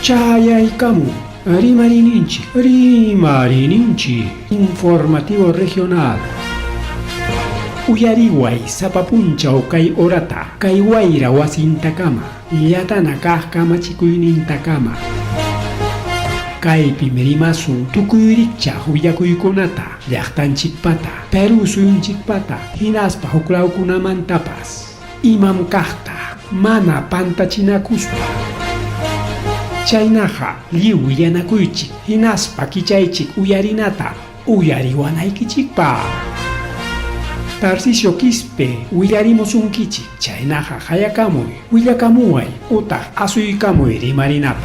Chayaykamu, Rimarininchi, informativo regional. Uyariway, sapapunchaw kay orata, kay wayra wasintakama, llatana kaq kamachikuynintakama. Kaypi merimasun tukuyricha huyakuykunata, llaqtanchikpata, Peru suyunchikpata, hinaspa huklawkunamantapas, imam kaqta, mana pantachinakuspa. Chaynaqa lliw yanakuychik, hinaspa kichaychik uyarinata, uyariwanaykichikpa. Tarcisio Quispe, willarimusunkichik, chaynaqa hayakamuy, willakamuway, utaq asuykamuy rimarinapa.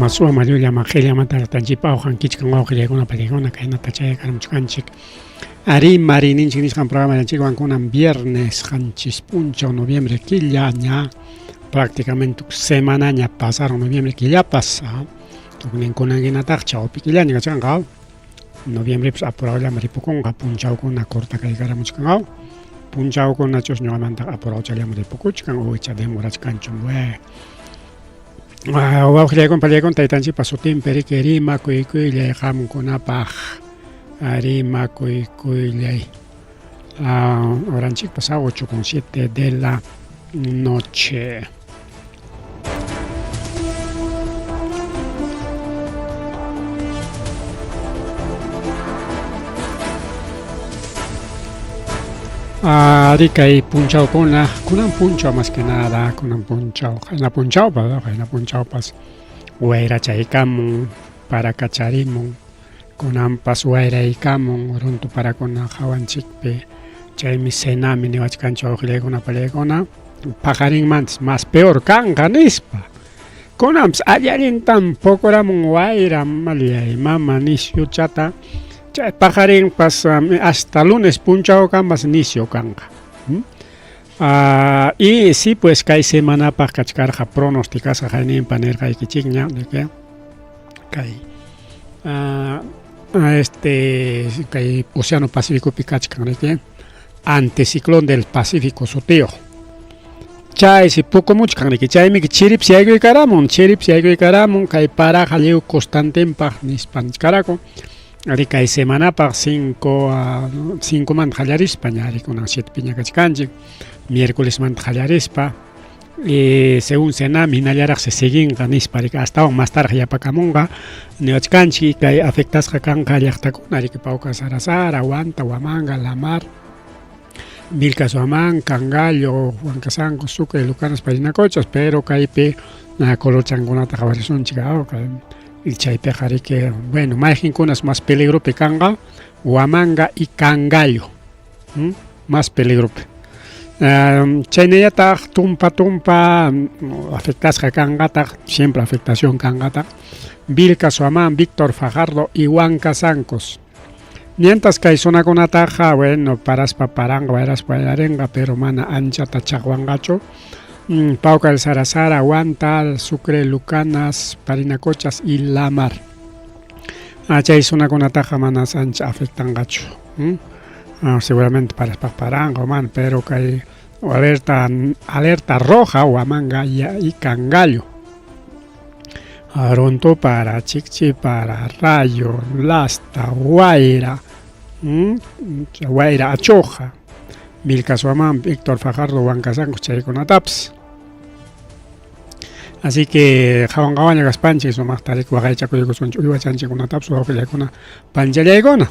Masua Mariulla Magelia Matartanchipa o Hankichkan Ogriaguna Paligona Kainata Chaya Karamchukanchik Ari Marininchik Niskan programa de Chico Ancunan viernes Hanchis Puncho noviembre Quilla ya prácticamente semana ya pasaron noviembre que ya pasa Tukunin Kunan Ginatacha o Piquilla ni Gachangao noviembre pues apurado ya Maripuconga Punchao con una corta que Karamuchkangao Punchao con Nachos Nuamanta apurado ya Maripucuchkan o Echa de Morachkanchum Wawkhriakun pallayakun taytanchik pasutimpiri rima kuykuyllay qamkunapaq rima kuykuyllay horanchik pasado 8:07 de la noche. Kay punchao kunan punchao más que nada kunan punchao pas wayra chaykamun para kacharimun kunan pas wayra ikamun runtu para kunan hawanchikpi chaymi senami niwachkanchik awqriykuna pallaykuna paqarinmantas más peor kanqa nispa kunanpas allarintan puquramun wayra mallay mama nisyuchata pajarín pasa hasta lunes punchao canvas inicio canga. Y sí, pues que hay semana para cachcarja pronosticas a Jaime Panerja y Kichigna de que hay Océano Pacífico Picachcan de que anticiclón del Pacífico Soteo. Chay si poco mucho can que chay mi chirip si hay caramun que hay para jaleo constante en pagnispan caraco. Ahorita hay semana para 5 man jallarispa, ñari con 7 piña cachcanchi, miércoles man jallarispa, y según cena, minallarak se siguen canispa, hasta más tarde ya para camonga, neochcanchi, que afectas a canca yachtakuna, que pauca sarasara, aguanta, guamanga, la mar, milca suamán, cangallo, huancasanco, sucre, lucanas, palinacochas, pero caipe, na color changonata, jabarizón, chicao, y chaypejari que bueno imagín kunas más peligro pecanga huamanga y cangallo más peligro chayneyata tumpa afectas kangata siempre afectación kangata Vilca Suamán Víctor Fajardo y Huanca Sancos mientras que hay zona con ataja bueno paras paparanga eras payarenga pero mana ancha tachaguangacho Pauca el Sarasara, Aguanta, Sucre, Lucanas, Parinacochas y La Mar. Allá hay zona con ataja manas ancha afectan gacho. Seguramente para Paparanga, man, pero que hay alerta roja o amanga y cangallo. Aronto para Chichi, para Rayo, Lasta, Guaira, Guaira, Achoja. Vilca Suamán, Víctor Fajardo, Huancasanco, Chayconataps. Así que Javangawaña Gaspanchi, so más tarde Guagaicha Coyoco son Chuivachanchi con Ataps, o con Panchalegona.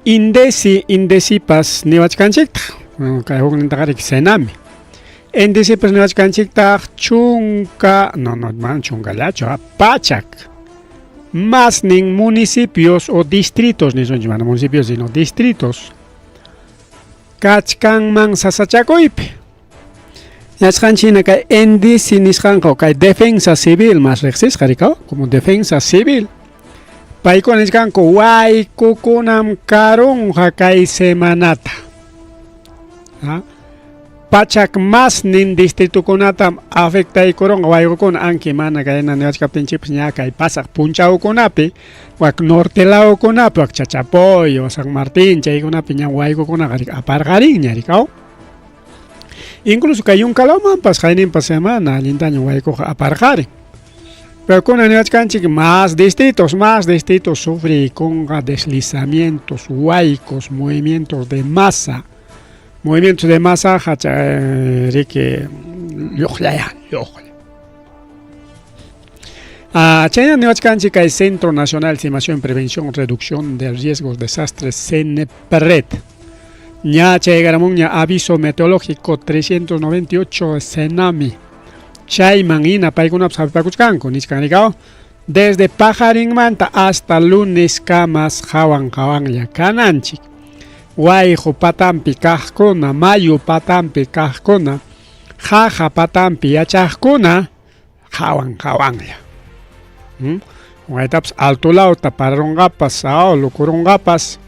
Indesi pas Niwachkanchikta, Kajon Tagarik Senami. Indesi pas Niwachkanchikta, Chunca, no, man, Chungalacho, Pachak. Más nin municipios o distritos, ni son municipios, sino distritos. Kachkan man sasachakoipe. Yachkanchina que endisi niskanko que defensa civil más rexis jarikao como defensa civil. Paikon niskanko wai kukunam karun hakai semanata. pachak más nin distrito kunata afecta y koron waigo con anki mana kaina neachka pinchips ñaka y pasak punchao kunapi wak norte lao kunapi wak Chachapoyo San Martín chay kunapi ña waigo kunaka apargarin ñarikao incluso kay un kalaman pas kainin pas semana lintaño waigo apargarin pero con neachkanchik más distritos sufre con deslizamientos huaicos movimientos de masa Rique China Neochkanchik hay Centro Nacional de Estimación, Prevención y Reducción de Riesgos de Desastres CNPRED. Ña Chaygaramón aviso meteorológico 398 tsunami. Chayman ina paikunap sabipakuchkanku nishkanikao. Desde Pajarin Manta hasta lunes camas jawan ya kananchik. Waijo patampi kajkuna, mayu patampi kajkuna, jaja patampi yachajkuna, jawan ya. Waitaps alto lauta pararongapas, sao lukurungapas,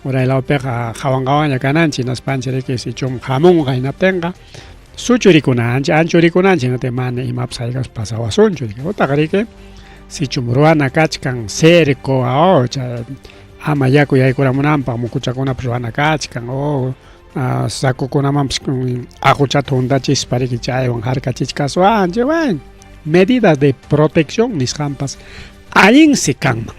uray laupeja jawan ya kananchi, nas panchereke si chum jamón gainaptenga, suchurikunanchi, anchurikunanchi, no te mane imapsaigas pasawasunchurike, otakarike, si chumruana kachkan cerco, aocha, amayaku yaykuramunanpaq mukuchakunapas ruana kachkan o sakukunamanpas aquchata huntachis pariki chaywan harkachishkaswanchik bueno medidas de protección nisqanpas allinsi kanman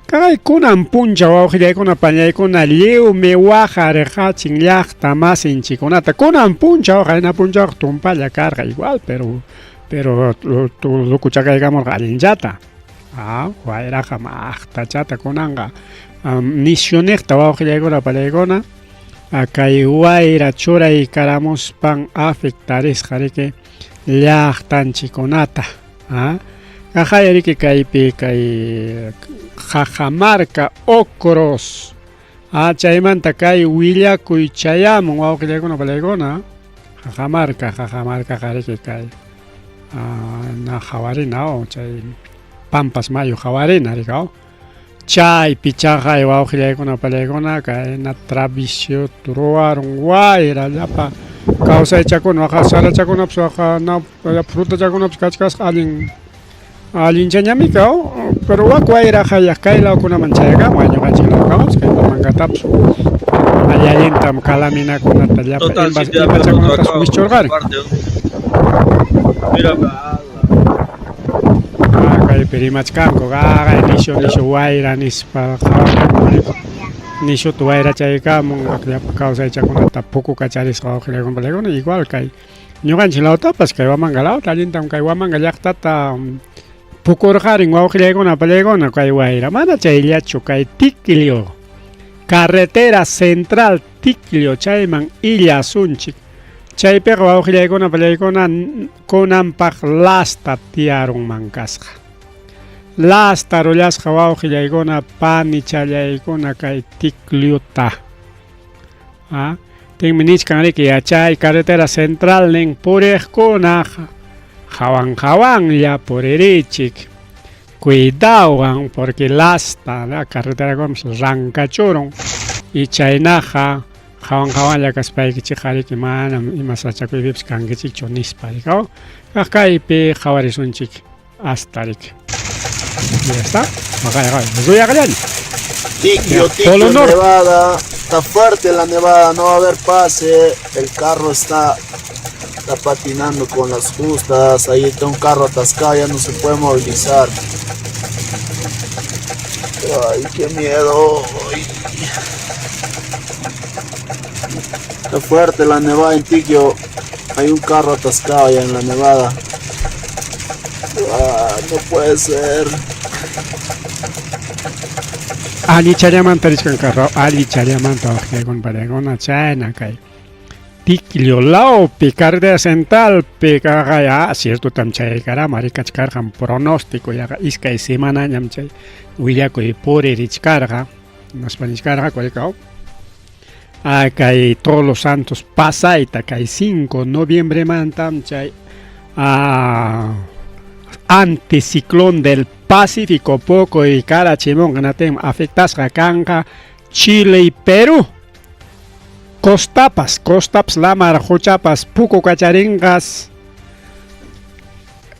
kay kunan puncha wawqillaykuna pañaykuna lliwmi wajarqachin llaqta masinchikkunata kunan puncha qayna punchawqa tumpalla karqa igual pero lukuchakaykamurqa allinllata wayraqa maqtachata kunanqa nisyonekta wawqillaykuna pallaykuna kay wayra churay karamuspan afectarisqa riki llaqtanchikkunata kajaya riki kaypi kay Cajamarca Ocros chaymanta kay willakuy chayamun wawqillaykuna pallaykuna Cajamarca riki kay na hawarina chay Pampas Mayo Javarina, rigao. Chay pichaja y wawqillaykuna pallaykuna kayna travisio turuwaron wayra llapa kawsaychakuna waqa sarachakunapas waqa frutachakunapas kachkasqa allinchañami kaw pero wak wayra haya kay lawkunaman chayakawan ñuqanchik kay mangatapas allintam kalaminakunata llapa imachakunapas wischurqarin kay perimachkanku nisho wayra nispa nisho tu wayra chaykamun kawsaychakunata puku kacharisqa wawqillaykuna pallaykuna igual kay ñuqanchik lawtapas kay Huamanga lawta allintam kay Huamanga llaqtata pukurqarin wawqillaykuna pallaykuna kay wayra mana chayllachu kay Ticlio carretera central Ticlio chayman illasunchik chaypiqa wawqillaykuna pallaykuna kunanpaq lasta tiarunman kasqa lasta rullasqa wawqillaykuna panichallaykuna kay Ticliota tinmi nishkan riki chay carretera central nin puriqkuna hawanlla puririchik cuidawan porque lasta la carretera comes rankachurun y chaynaqa hawanlla kaspaykichik riki mana imasachakuypipas kankichikchu nispa rikaw kaypi hawarisunchik hasta riki ya está Ticlio, Nevada, está fuerte la nevada, no va a haber pase, el carro está patinando con las justas, ahí está un carro atascado, ya no se puede movilizar. Ay, qué miedo. Ay. Está fuerte la nevada en Ticlio, hay un carro atascado ya en la nevada. No puede ser. Ali charyamanta rishkan carro, ali charyamanta waqtiykuna pallaykuna chayna kay Ticlio lawpi carretera central pi kaqaya cierto tam chaykarama rikachkarqan pronóstico yaqa iskay semanañam chay willakuy puririshkarqa naspanishkarqa kuaykaw kay Todos los Santos pasayta kay 5 noviembre mantam chay anticiclón del Pacífico poco y cara chimón ganatem afectasqa kanqa Chile y Perú costapas lamar huchapas puku kacharingas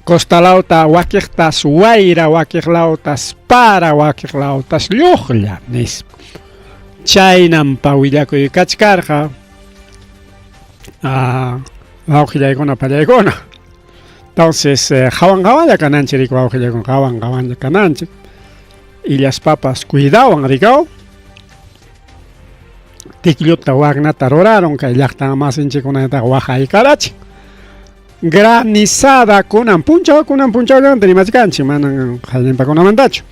costalauta wakiqtas wayra wakiqlautas para wakiqlautas lluqlla nis chaynampa willakuy kachkarqa wawqillaykuna pallaykuna entonces qhawan kananchik riku wawqillaykuna qhawan kananchik illaspapas cuidawan rikaw tikluta wagnata ruraron kay llaqta masinchikkunata waqaykarachik granizada kunan punchawllanta rimachkanchik manan qallinpakunamantachu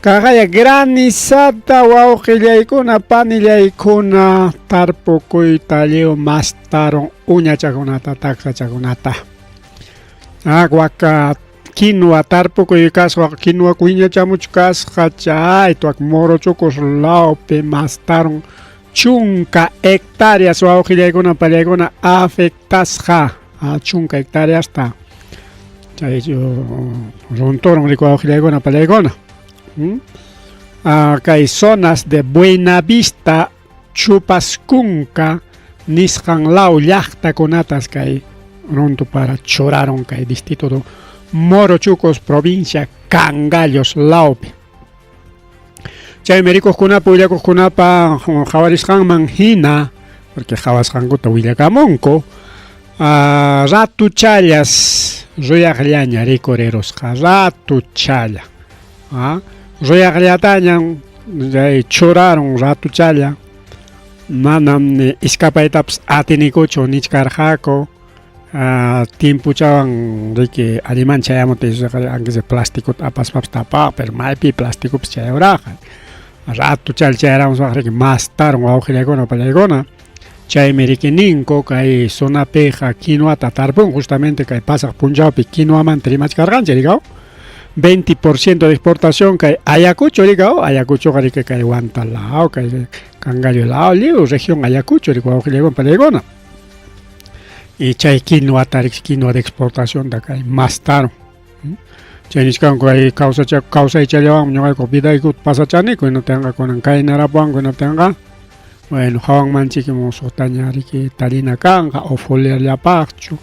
kaqaya granizada wawqillaykuna panillaykuna tarpukuyta lliw mastaron uñachakunata taqsachakunata waka quinoa tarpukuy kasqa quinoa wiñachamuch kasqa chay tuak morochukus lawpi mastaron chunka hectáreas wawqillaykuna pallaykuna afectasqa chunka hectáreasta chay runtoron riku wawqillaykuna pallaykuna kay zonas de Buenavista Chupaskunka nisqan law llaqtakunatas kay runtu para choraron kay distrito do Morochucos provincia Cangallos lawpi chaymi rikuqkunapa willakuqkunapa qawarisqanman hina porque qhawasqankuta willakamunku ratuchallas ruyaqllaña rikurerusqa ratuchalla ruyaqllatañan choraron ratuchalla manam iskapaytapas atinikuchu nichkarqaku timpuchawan riki aliman chayamuti aunque sea plástico apaspapas tapa pero maypi plástico pues chayawraqa ratuchalla chayaramus riki mastaron wawqillaykuna pallaykuna chaymi riki ninku kay zonapiqa quinoata tarpun justamente kay pasaq punchawpi quinoamanta rimachkarqanchik rikaw 20% de exportación kay Ayacucho rikaw Ayacuchoqa riki kay Huantalao kay Cangallo lao liu región Ayacucho riki wawqillaykuna pallaykuna y chay quinoa de exportación da kay mastaron chay nishkanku kay kawsaychallawan ñuqayku vidaykut pasachaniku no tenga kunan kay narapuanku no tenga bueno hawanmanchiki musuqtaña riki tarina kanqa o foliarllapaqchu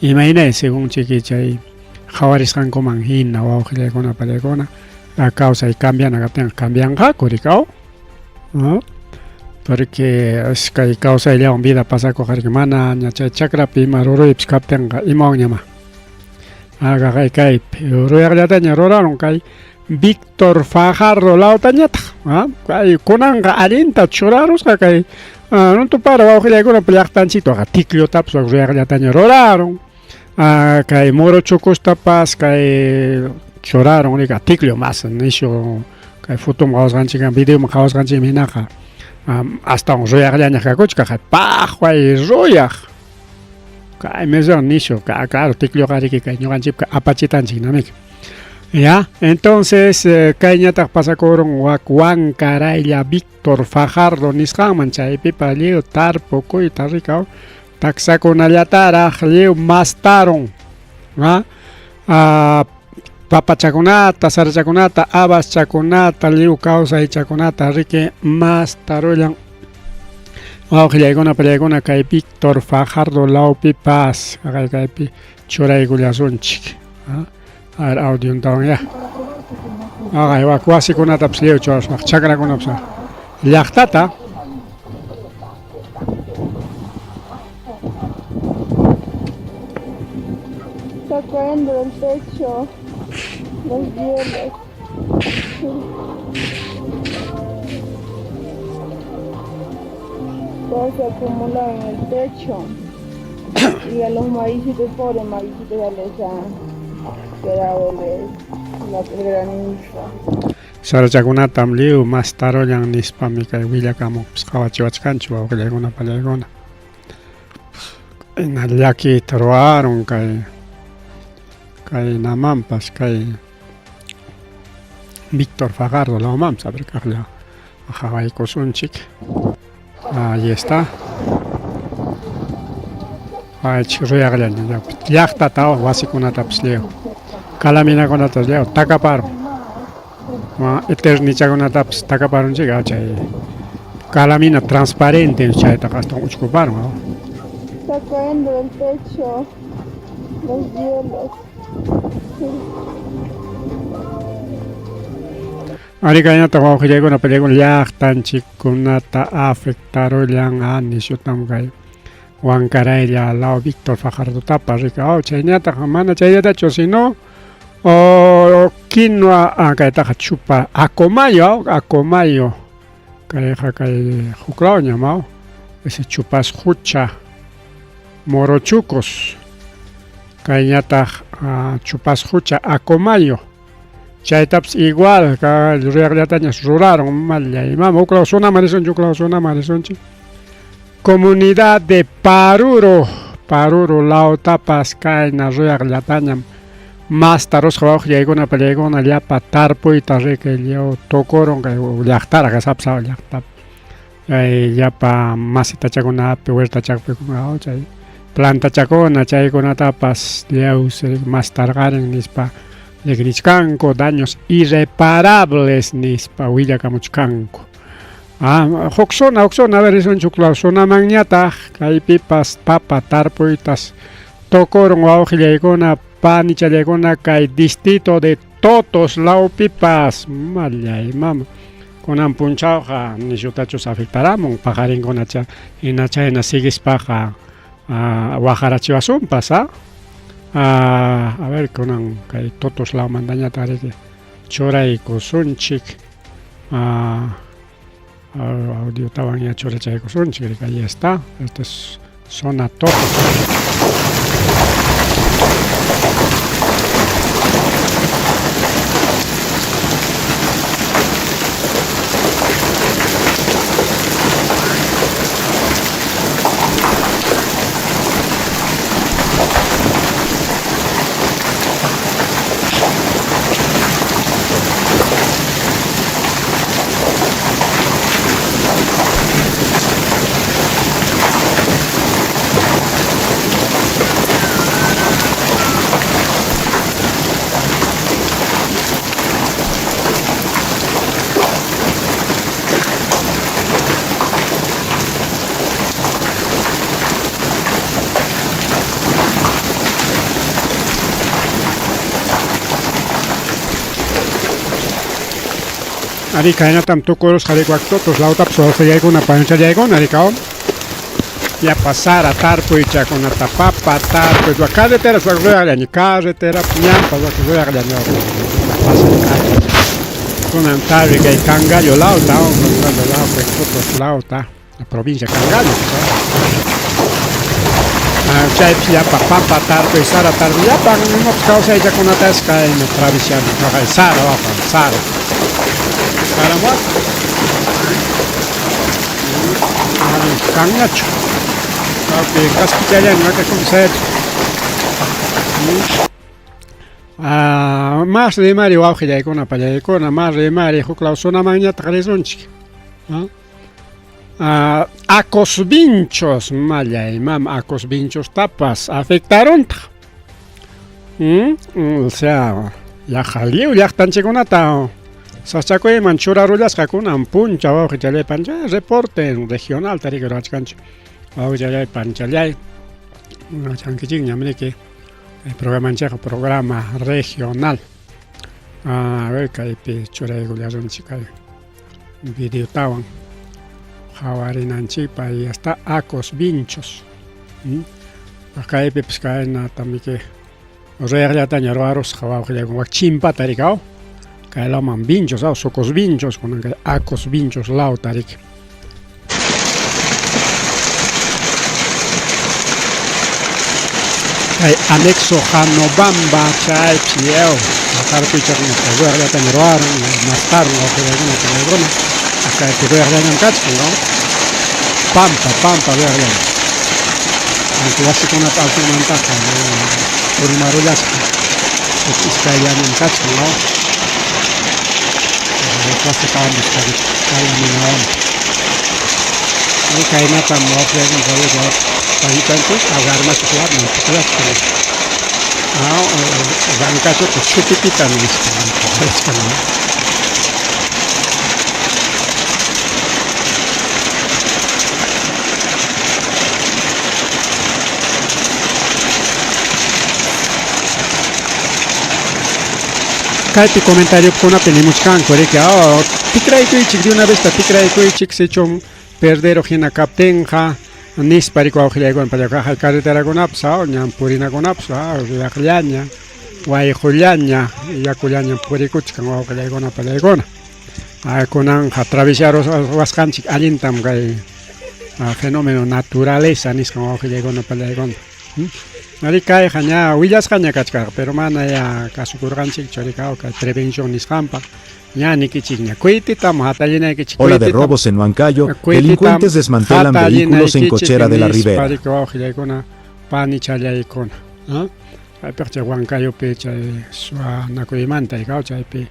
imaynay según chiki chay qawarisqankuman hina wawqillaykuna pallaykuna kawsay cambianqaku rikaw porque kay kawsayllawan vida pasakuq riki mana ña chay chakrapi ima ruruypis kaptinqa imawan ñama kaypi ruyaqllataña ruraron kay Víctor Fajardo lawtañataq kay kunanqa allinta churarusqa kay runtu para wawqillaykuna llaqtanchiktaqa tikllutapas ruyaqllataña ruraron kay morochukustapas kay churaron rika tikllo mas nishu kay fotom qawasqanchik videoman qawasqanchik hinaqa hasta ruyaqllaña kakuchka kay paqway ruyaq kay mesor nishu claro tiklloqa riki kay ñuqanchikqa apachitanchik namik ya entonces kayñataq pasakurun Huancaraylla Víctor Fajardo nisqanman chaypipa lliw tarpukuyta rikaw taxakunallataraq lliw mastaron papachakunata sarachakunata abaschakunata lliw kawsaychakunata riki mastarullan wawqillaykuna pallaykuna kay Víctor Fajardo lawpipas kaypi churaykullasunchik a ver audiontawan ya wasikunatapas lliw churashaq chakrakunapas llaqtata está cayendo del techo los hielos. Todo se acumula en el techo y a los maízitos, pobres maízitos, ya les ha quedado el granizo. Sarachakunatam lliw mastarollan nispami kay willakamuqpas qawachiwachkanchu wawqillaykuna pallaykuna llakita ruwaron kay namanpas kay Víctor Fajardo lawmanpas a ver kaqlla qhawaykusunchik ahí está ruyaqllaña llaqtata wasikunatapas lliw kalaminakunatas lliw takaparon eternichakunatapas takaparunchik chay calamina transparente, chayta hasta uchkuparon. Está cayendo del techo los hielos. Aricañata wawqillayku na película llaqtanchikkunata afectaruyan nishutamkay Huancaraylla lao Víctor Fajardotapas rikao chayñataqa mana chayllatachu sino quinoa kaytaqa chupa acomayo kayqa kay huklaw ñamaw ese chupas hucha morochucos kayñataq chupas hucha acomayo chaytapas igual riaqllatañas ruraron mallay mama uklaw sunamarisonchi uklaw sunamarisonchi Comunidad de Paruro lautapas kayna riaqllatañam mas tarusqa wawqillaykuna pallaykuna llapa tarpuyta riqillu tukurun kay llaqtaraqa sapsa llaqta llapa masitachakunapi huertachakunapi chay plantachakuna chaykunatapas llawsir mas tarqarin nispa riqrishkanku daños irreparables nispa willakamuchkanku Huksuna a ver chukla sunamanñataq kaypipas papa tarpuytas tukurun wawqillaykuna panichallaykuna kay distrito de Totos lawpipas mallay mama kunan punchawqa nishutachus afectaramun pajarinkunacha hina chayna sigispaqa waqarachiwasunpas a ver kunan kay Totos lawmantañata riki churaykusunchik audio tawan ya churachaykusunchik ahí está, esta es zona Totos. Ari kainatam tukurus harikuak Totos lautapas wawqillaykuna panchallaykuna rikao ya pasara tarpuychakunata papa tarpuy carretera riaqllaña carretera ñampas riaqllaña kunan tarwi kay Cangallo lauta Cangallo lauta Totos lauta la provincia Cangallo chaypi yapa papa tarpuy sara tarpuy yapan imapis kawsayllakunatas kayna tradición sara wapan sara Salamat. Kangacho. Tapi kaspichayan no que conocer. Más de mari wawqillaykuna pallaykuna más de mari huklaw sunamanñata qarisonchik. Acosvinchos mallay mama acosvinchos tapas afectaronta. O sea, ya jalliw llaqtanchikunata Sachakuyman churarullasqakunan puncha wawqichallaypan reporte regional tarikuq rachkanchu wawqichallaypan challay chankichik ñamriki programanchikqa programa regional a ver kaypi churaykullarunchik kay videotawan hawarinanchikpa y hasta acosvinchos kaypipas kayna tamiki riaqllataña ruwarusqa wawqillaykuna wak chimpata rikao Kailaman vinchos, socos vinchos, con acos vinchos lautarik. Hay anexo Hanobamba, chay pieo, la cartucha con la que ya te robaron, más tarde, o que alguna que me broma, acá te voy a dar un cacho, ¿no? Pampa, voy a dar. Aunque ya se con una tal mantaja, por una rollasca, es que hay un cacho, ¿no? Pasti kawan sekali kalau minum. Ini kayaknya tambah yang kalau buat pagi itu agar masuk keluar nih kelas terus. Bangka itu kesulitan nih sekarang. Kaipi comentario kuna tenemos canco que tikray kuichik de una vez tikray kuichik se chon perdero hina captenja nis pariko auxiliagon para caja carretera con apsa ñam purina con apsa yaklaña guay juliaña yakuliaña purikuchkan auxiliagon para gona konan atravesaros waskanchik alintam gai fenómeno naturaleza nis kan auxiliagon para gona Ari kai hanya willas hanya kachkar pero mana ya kasukurganchik chorikao ka prevención nis hampa ya nikichiknya kuititam hatalina kichik Ola de robos en Huancayo, delincuentes desmantelan vehículos en cochera de la Ribera. Pariko hilekona pani challaikona ay percha Huancayo pe chay sua nakoimanta ikao chay pe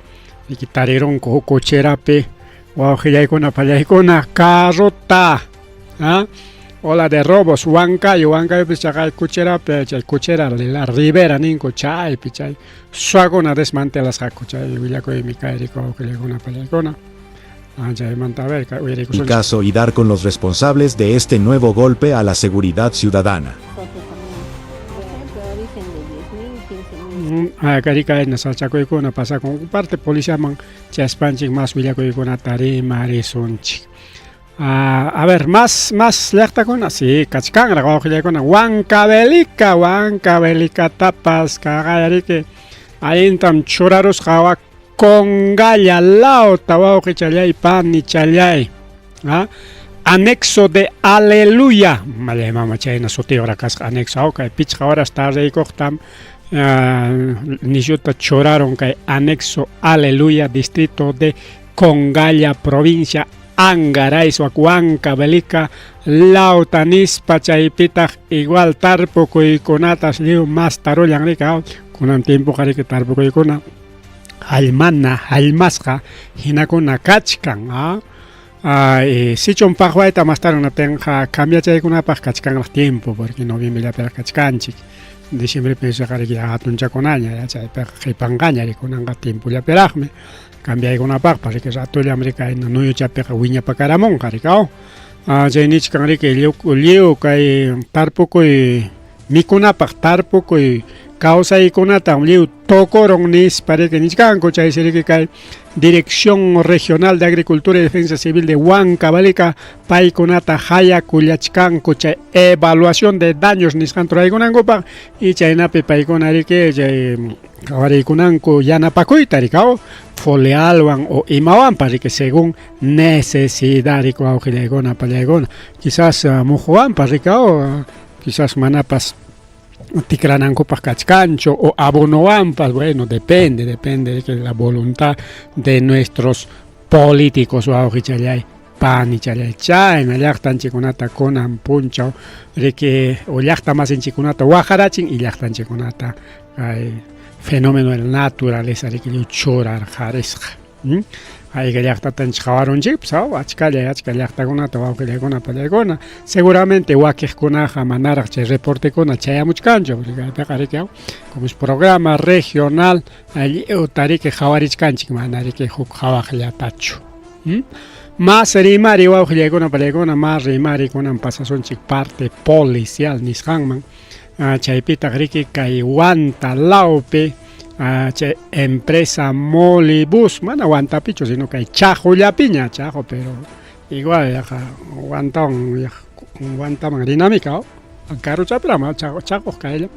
ikitareron ko cochera pe wa hilaikona pallaikona carrota Ola de robos, Huancayo pues chay cochera pe chay cochera de la Ribera ninko chay pe chay suagona desmantelas hako chay willako mikairiko hilaikona pallaikona Caso y dar con los responsables de este nuevo golpe a la seguridad ciudadana. Karika en Salchaco y con pasa con parte policía man chaspanchik más villaco y con atari marisonchi. A ver, más lerta con así, cachcan, la con Huancavelica tapas, cagayarique, ahí tam choraros jawa con galla lao tabao que chalay pan ni chalay anexo de aleluya male mama chayna soteo rakas anexo que pitch ahora está de cortam ni jota choraron que anexo aleluya distrito de Congalla provincia Angaray Huancavelica lao tanis pachaypita igual tarpoco y conatas liu más taroyan rica con un tiempo que tarpoco y cona Halmana, halmasca, hinakuna kachkan, si chon pajuaita más tarde una tenja cambia chay kuna pas kachkan el tiempo porque no bien ya per kachkanchik. De siempre pienso que ya atuncha con aña, ya chay per hipangaña y con anga tiempo ya perajme. Cambia con una par para que ya todo el América no yo ya per wiña pa caramón caricao. Chay nich kan que liu kai tarpoco y mikuna pa tarpoco y causa y conata un liu tocoron nis para que niscanco chay que cae Dirección Regional de Agricultura y Defensa Civil de Huancavelica pai conata haya culiachcanco chay evaluación de daños niscanto ray conango pa y chay nape pai conari que chay ahora conanco yana pacuita ricao folealwan o imawan para que según necesidad rico augilegona palegona quizás mujoan para ricao quizás manapas Ticrananco Pacachcancho o Abonoampas, bueno, depende de la voluntad de nuestros políticos o augichayay, pan y chalay, chay, en yachtan chikunata conan punchao, que o yachta más en chikunata, guajarachin y yachtan chikunata, fenómeno de la naturaleza, de que yo chorar jaresja. Hay que ya tan chavarón chips, achcalla con una palegona. Seguramente Huaques con Aja Manara reporte con Chayamuchcancho, como es programa regional, allí Tarique Javarich Canchic Manarique Jujavajlia Tacho. Más rimari Huauglia palegona, más rimari con un pasazón chic parte policial, Nishangman, Chaipita Rique Caihuanta Laupe. Empresa Molibus, man aguanta picho, sino que hay chajo ya piña, chajo, pero igual ya aguanta dinámica, caro chaprama, chajo cae,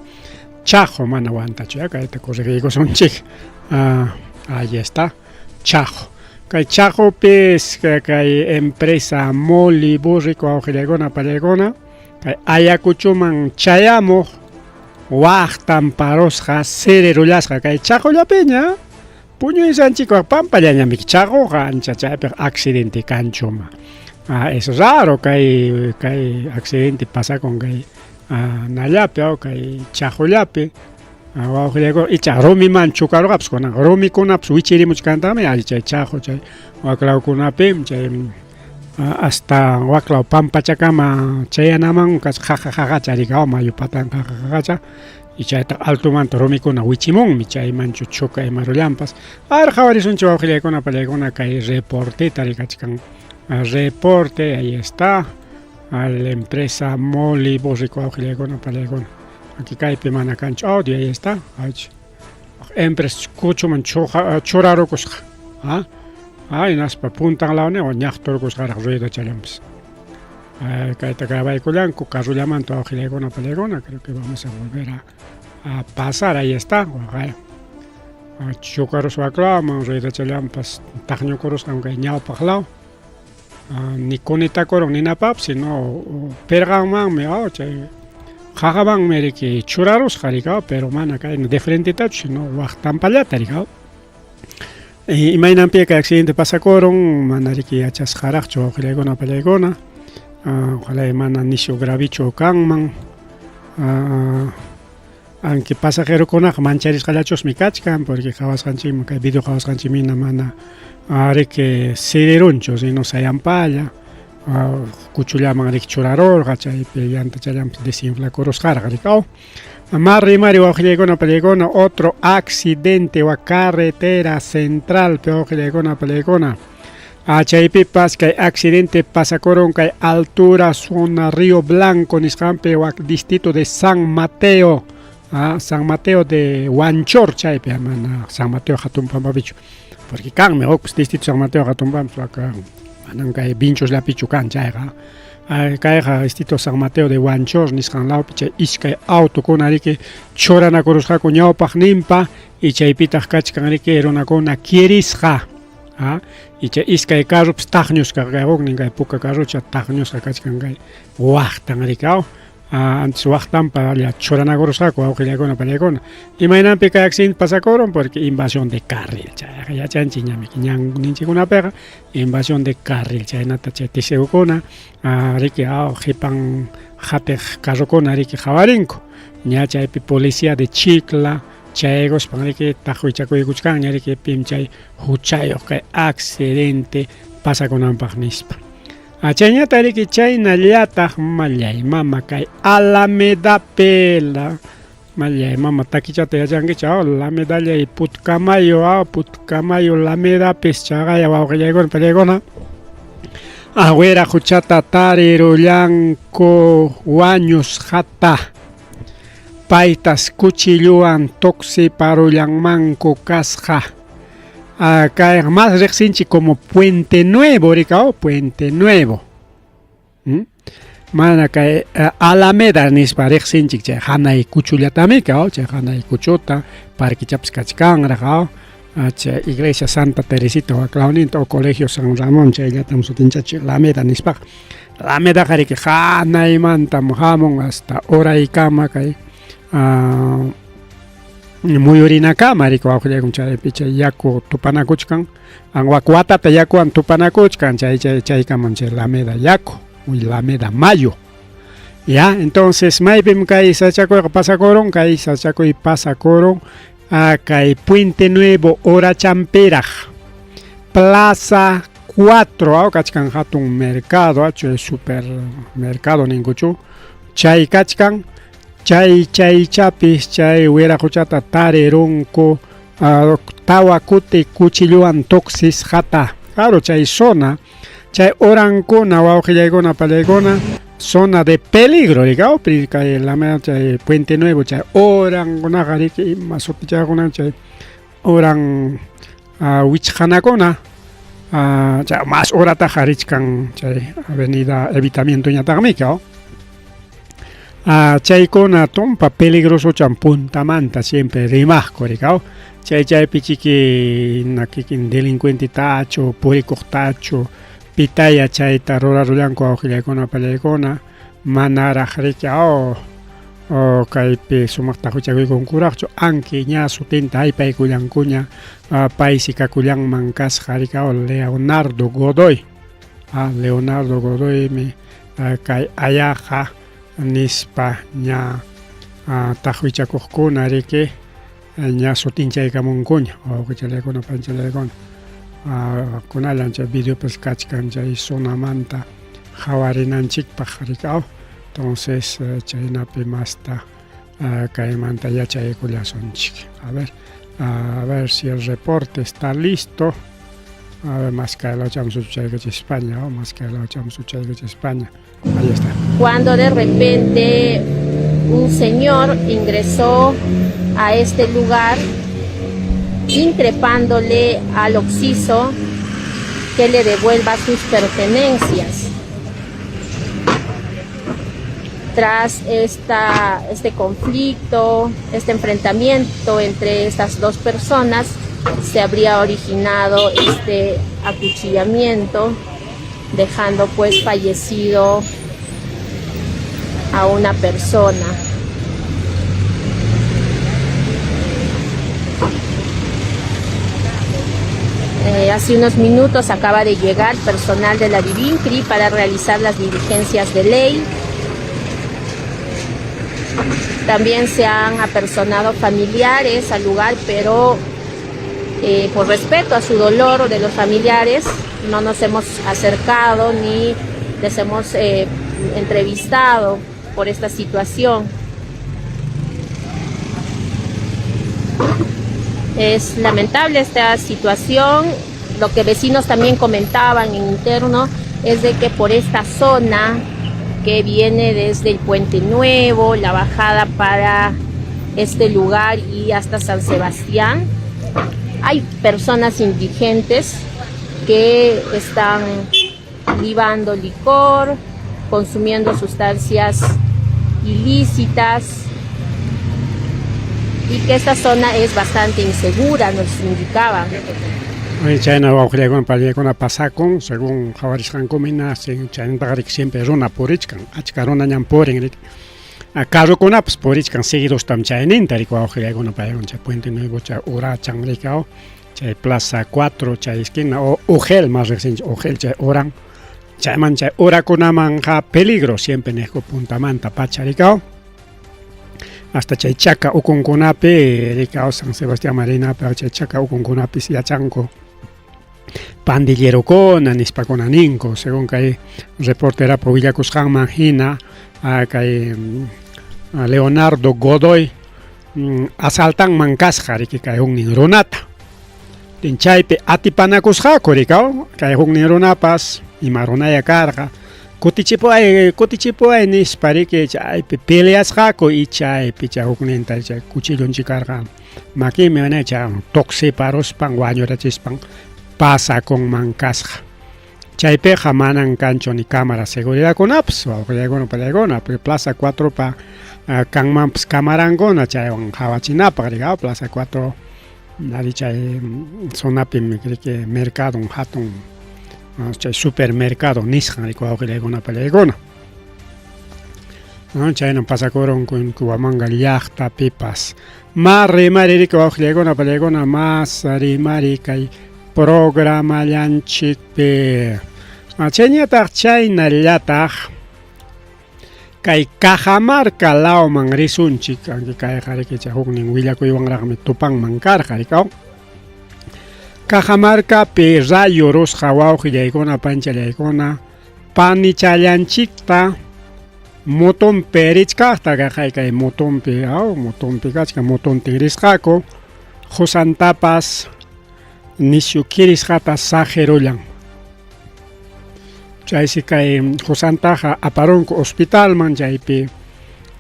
chajo man aguanta, chaca, esta cosa que digo son chic, ahí está, chajo, que chajo pes, que hay empresa Molibus, rico augelegona, palegona, que ayacuchuman chayamo. Huachtan parosja, sererullasja, que chajo la peña, puño y sanchico, pampa ya mi chajo, gancha, per accidente canchoma. Es raro que hay accidente pasa con que nayape o que chajo yape. Y romi man chukaro aps con romi con aps, wichiri muchcantame, hay chajo, chay, o clau con apem, chay. Hasta waklau pampa chakama chayanaman kas jajajaja charikao mayu patan jajajaja y chayta alto manto romikuna wichimon mi chay manchu choca y marolampas ar jawari son chawajilekona palegona kai reporte tarikachkan reporte ahí está a la empresa Molibus rico augilegona palegona aquí kai pemana cancho audio ahí está empresa kuchuman churarukusqa. Hinaspa puntanlawni o ñaqturkusqaraq rueda challampis. Kayta grabaykullanku carrullamantu awqillaykuna pallaykuna, creo que vamos a volver a pasar, ahí está. Chukarusqaklaman rueda challampas taqñukurusqan kay ñawpaqlaw. Ni kunitakurun ninapapas, sino perqanmanmi chay qaqamanmi riki churarusqa rikaw, pero mana kay de frentetachu, sino waqtanpallata rikaw. Imaynanpi kay accidente pasakurun, mana riki yachasqaraqchu awqillaykuna pallaykuna. Ojalá mana nishu gravichu kanman. Aunque pasajerokunaqa mancharisqallachusmi kachkan, porque qhawasqanchikman kay video qhawasqanchikmina mana riki sirirunchu, sino sayampalla, kuchullaman riki churarurqa, chaypi llanta challampis desinflakurusqarqa rikaw. Mari wawqillaykuna pallaykuna, otro accidente wa carretera central pe wawqillaykuna pallaykuna. Chaypipas kay accidente pasakurun kay altura zona Río Blanco nisqanpi wa distrito de San Mateo. San Mateo de Huanchor chaypi, mana San Mateo Hatunpampapichu. Porque kanmi okus distrito San Mateo Hatunpampapichu acá manan kay Vinchoslapichu kan chayqa. Kayqa distrito San Mateo de Huanchor nisqanlawpi chay iskay autokuna riki churanakurusqaku ñawpaq nimpa y chaypitaq kachkan riki runakuna quirisqa. Y chay iskay carrupas taqñusqa kay huknin kay puka carrucha taqñusqa kachkan kay waqtan rikaw. Antes waqtanpa churanakurusqaku awqillaykuna pallaykuna. Imaynanpi kay accidente pasakurun porque invasión de carril. Chayqa yachanchik ñamiki ñan ninchikunapiqa invasión de carril. Chaynata chay TCUkuna riki hipan hatiq carrukuna riki hawarinku. Ña chaypi policía de Chicla chayguspan riki taqwichakuykuchkan ña riki pim chay huchayuq kay accidente pasakunanpaq nispa. Chayñata riki chaynallataq mallay mama kay Alameda pela mallay mama takichata yachankichu Alameda llay Putucamayo Alamedapis chaqaya wawqillaykuna pallaykuna wira huchata tarirullanku wañusqata paytas kuchilluwan tuksiparullanmanku kasqa. Kay más riqsinchik como Puente Nuevo rikaw, Puente Nuevo. Mana kay Alameda nispa riqsinchik chay hanay kuchullatami kaw, chay hanay kuchuta parkichapis kachkanraq, chay Iglesia Santa Teresita waklawninta o Colegio San Ramón chayllatam sutinchachik Alameda nispa. Alameda riki hanaymantam hamun hasta Oraykama kay muyurinakama riki wawqillaykuna chaypi chay yaku tupanakuchkan, watata yakuwan tupanakuchkan chaykaman chay Alameda yaku, Alameda Mayo. Ya, entonces maypim kay sachakuyqa pasakurun, kay sachakuy pasakurun kay Puente Nuevo Horachampiraq Plaza 4 kachkan hatun mercado, chay supermercado ninkuchu chay kachkan. Chaychapis chay wiraquchata tarirunku tawakuti kuchilluwan tuksisqata. Claro, chay zona, chay orankuna wawqillaykuna pallaykuna zona de peligro rikaw, kay Alameda chay Puente Nuevo chay orankunaqa riki ima sutichakuna chay oran wichqanakuna chay mas horataqa richkan chay avenida Evitamiento ñataqmi kaw. Chaykuna tumpa peligroso chan puntamanta siempre rimaqku rikaw. Chaypi chiki nakikin delincuente tachu, purikuq tachu, pitaya chayta rurarullanku awqillaykuna pallaykuna manaraq rikaw kaypi sumaqta huchakuykunkuraqchu anki ña sutinta aypaykullankuña paysi kakullanman kasqa rikaw Leonardo Godoy. Leonardo Godoymi kay ayaqa nispa ña taqwichakuqkuna riki ña sutinchaykamunkuña wawqichallaykuna panchallaykuna kunallan chay videopas kachkan chay zonamanta hawarinanchikpaq rikaw. Entonces chaynapi masta kaymanta yachaykullasunchik. A ver si el reporte está listo. A ver, más que lo echamos España, más que lo echamos España. Ahí está. Cuando de repente un señor ingresó a este lugar increpándole al occiso que le devuelva sus pertenencias. Tras este conflicto, este enfrentamiento entre estas dos personas, se habría originado este acuchillamiento, dejando pues fallecido a una persona. Hace unos minutos acaba de llegar personal de la Divincri para realizar las diligencias de ley. También se han apersonado familiares al lugar, pero por respeto a su dolor de los familiares, no nos hemos acercado ni les hemos entrevistado por esta situación. Es lamentable esta situación. Lo que vecinos también comentaban en interno es de que por esta zona que viene desde el Puente Nuevo, la bajada para este lugar y hasta San Sebastián, hay personas indigentes que están libando licor, consumiendo sustancias ilícitas, y que esta zona es bastante insegura, nos indicaban. Chayna wawqillaykunaqa pallaykuna pasakun, según jawarisqan cominasin, chaynataqarik siempre runa purichkan, achka runa ñan purin rik. Carrukunapas purichkan seguidostam chayninta rik wawqillaykuna pallaykuna chay Puente Nuevo, chay Urachan rikao, chay Plaza 4, chay esquina, o Ugel más recién, Ugel chay Oran, chayman chay Urakunaman ja peligro siempre nehku puntamanta pacha rikao. Hasta chay Chaca ukunkunapi rikao San Sebastián Marinapi, chay Chaca ukunkunapi yachanku pandillerokuna nispakuna ninku, según kay reporterapi willakusqanman hina kay Leonardo Godoy asaltanman kasqa riki kay huknin runata. Chaypi atipanakusqaku rikao kay huknin runapas ima runaya karqa kutichipuay nispa riki chaypi peleasqaku y chaypi chay hukninta chay cuchillonchik karqa makimi mana chay toxiparuspan wañurachispan pasakunman kasqa. Chaypiqa manan kanchu ni cámara seguridadkunapas wawqillaykuna pallaykuna Plaza 4 pa kanmanpas camarankuna chaywan hawachinapaq rikao Plaza 4 ari chay zonapi riki mercado hatun chay supermercado nisqan riki wawqillaykuna pallaykuna. Chaynan pasakurun Cuamanga llaqtapipas mas rimari riki wawqillaykuna pallaykuna mas rimari kay programallanchikpi chayñataq chaynallataq kay Cajamarca lawman risunchik kayqa riki chay huknin willakuywanraqmi tupanman karqa rikao. Cajamarcapi rayurusqa wawqillaykuna panchallaykuna panichallanchikta motonpi richkaqta kay motonpi kachka motontin risqaku husantapas nisyu kirisqata sajerullan. Chaysi kay husantaqa aparunku hospitalman chaypi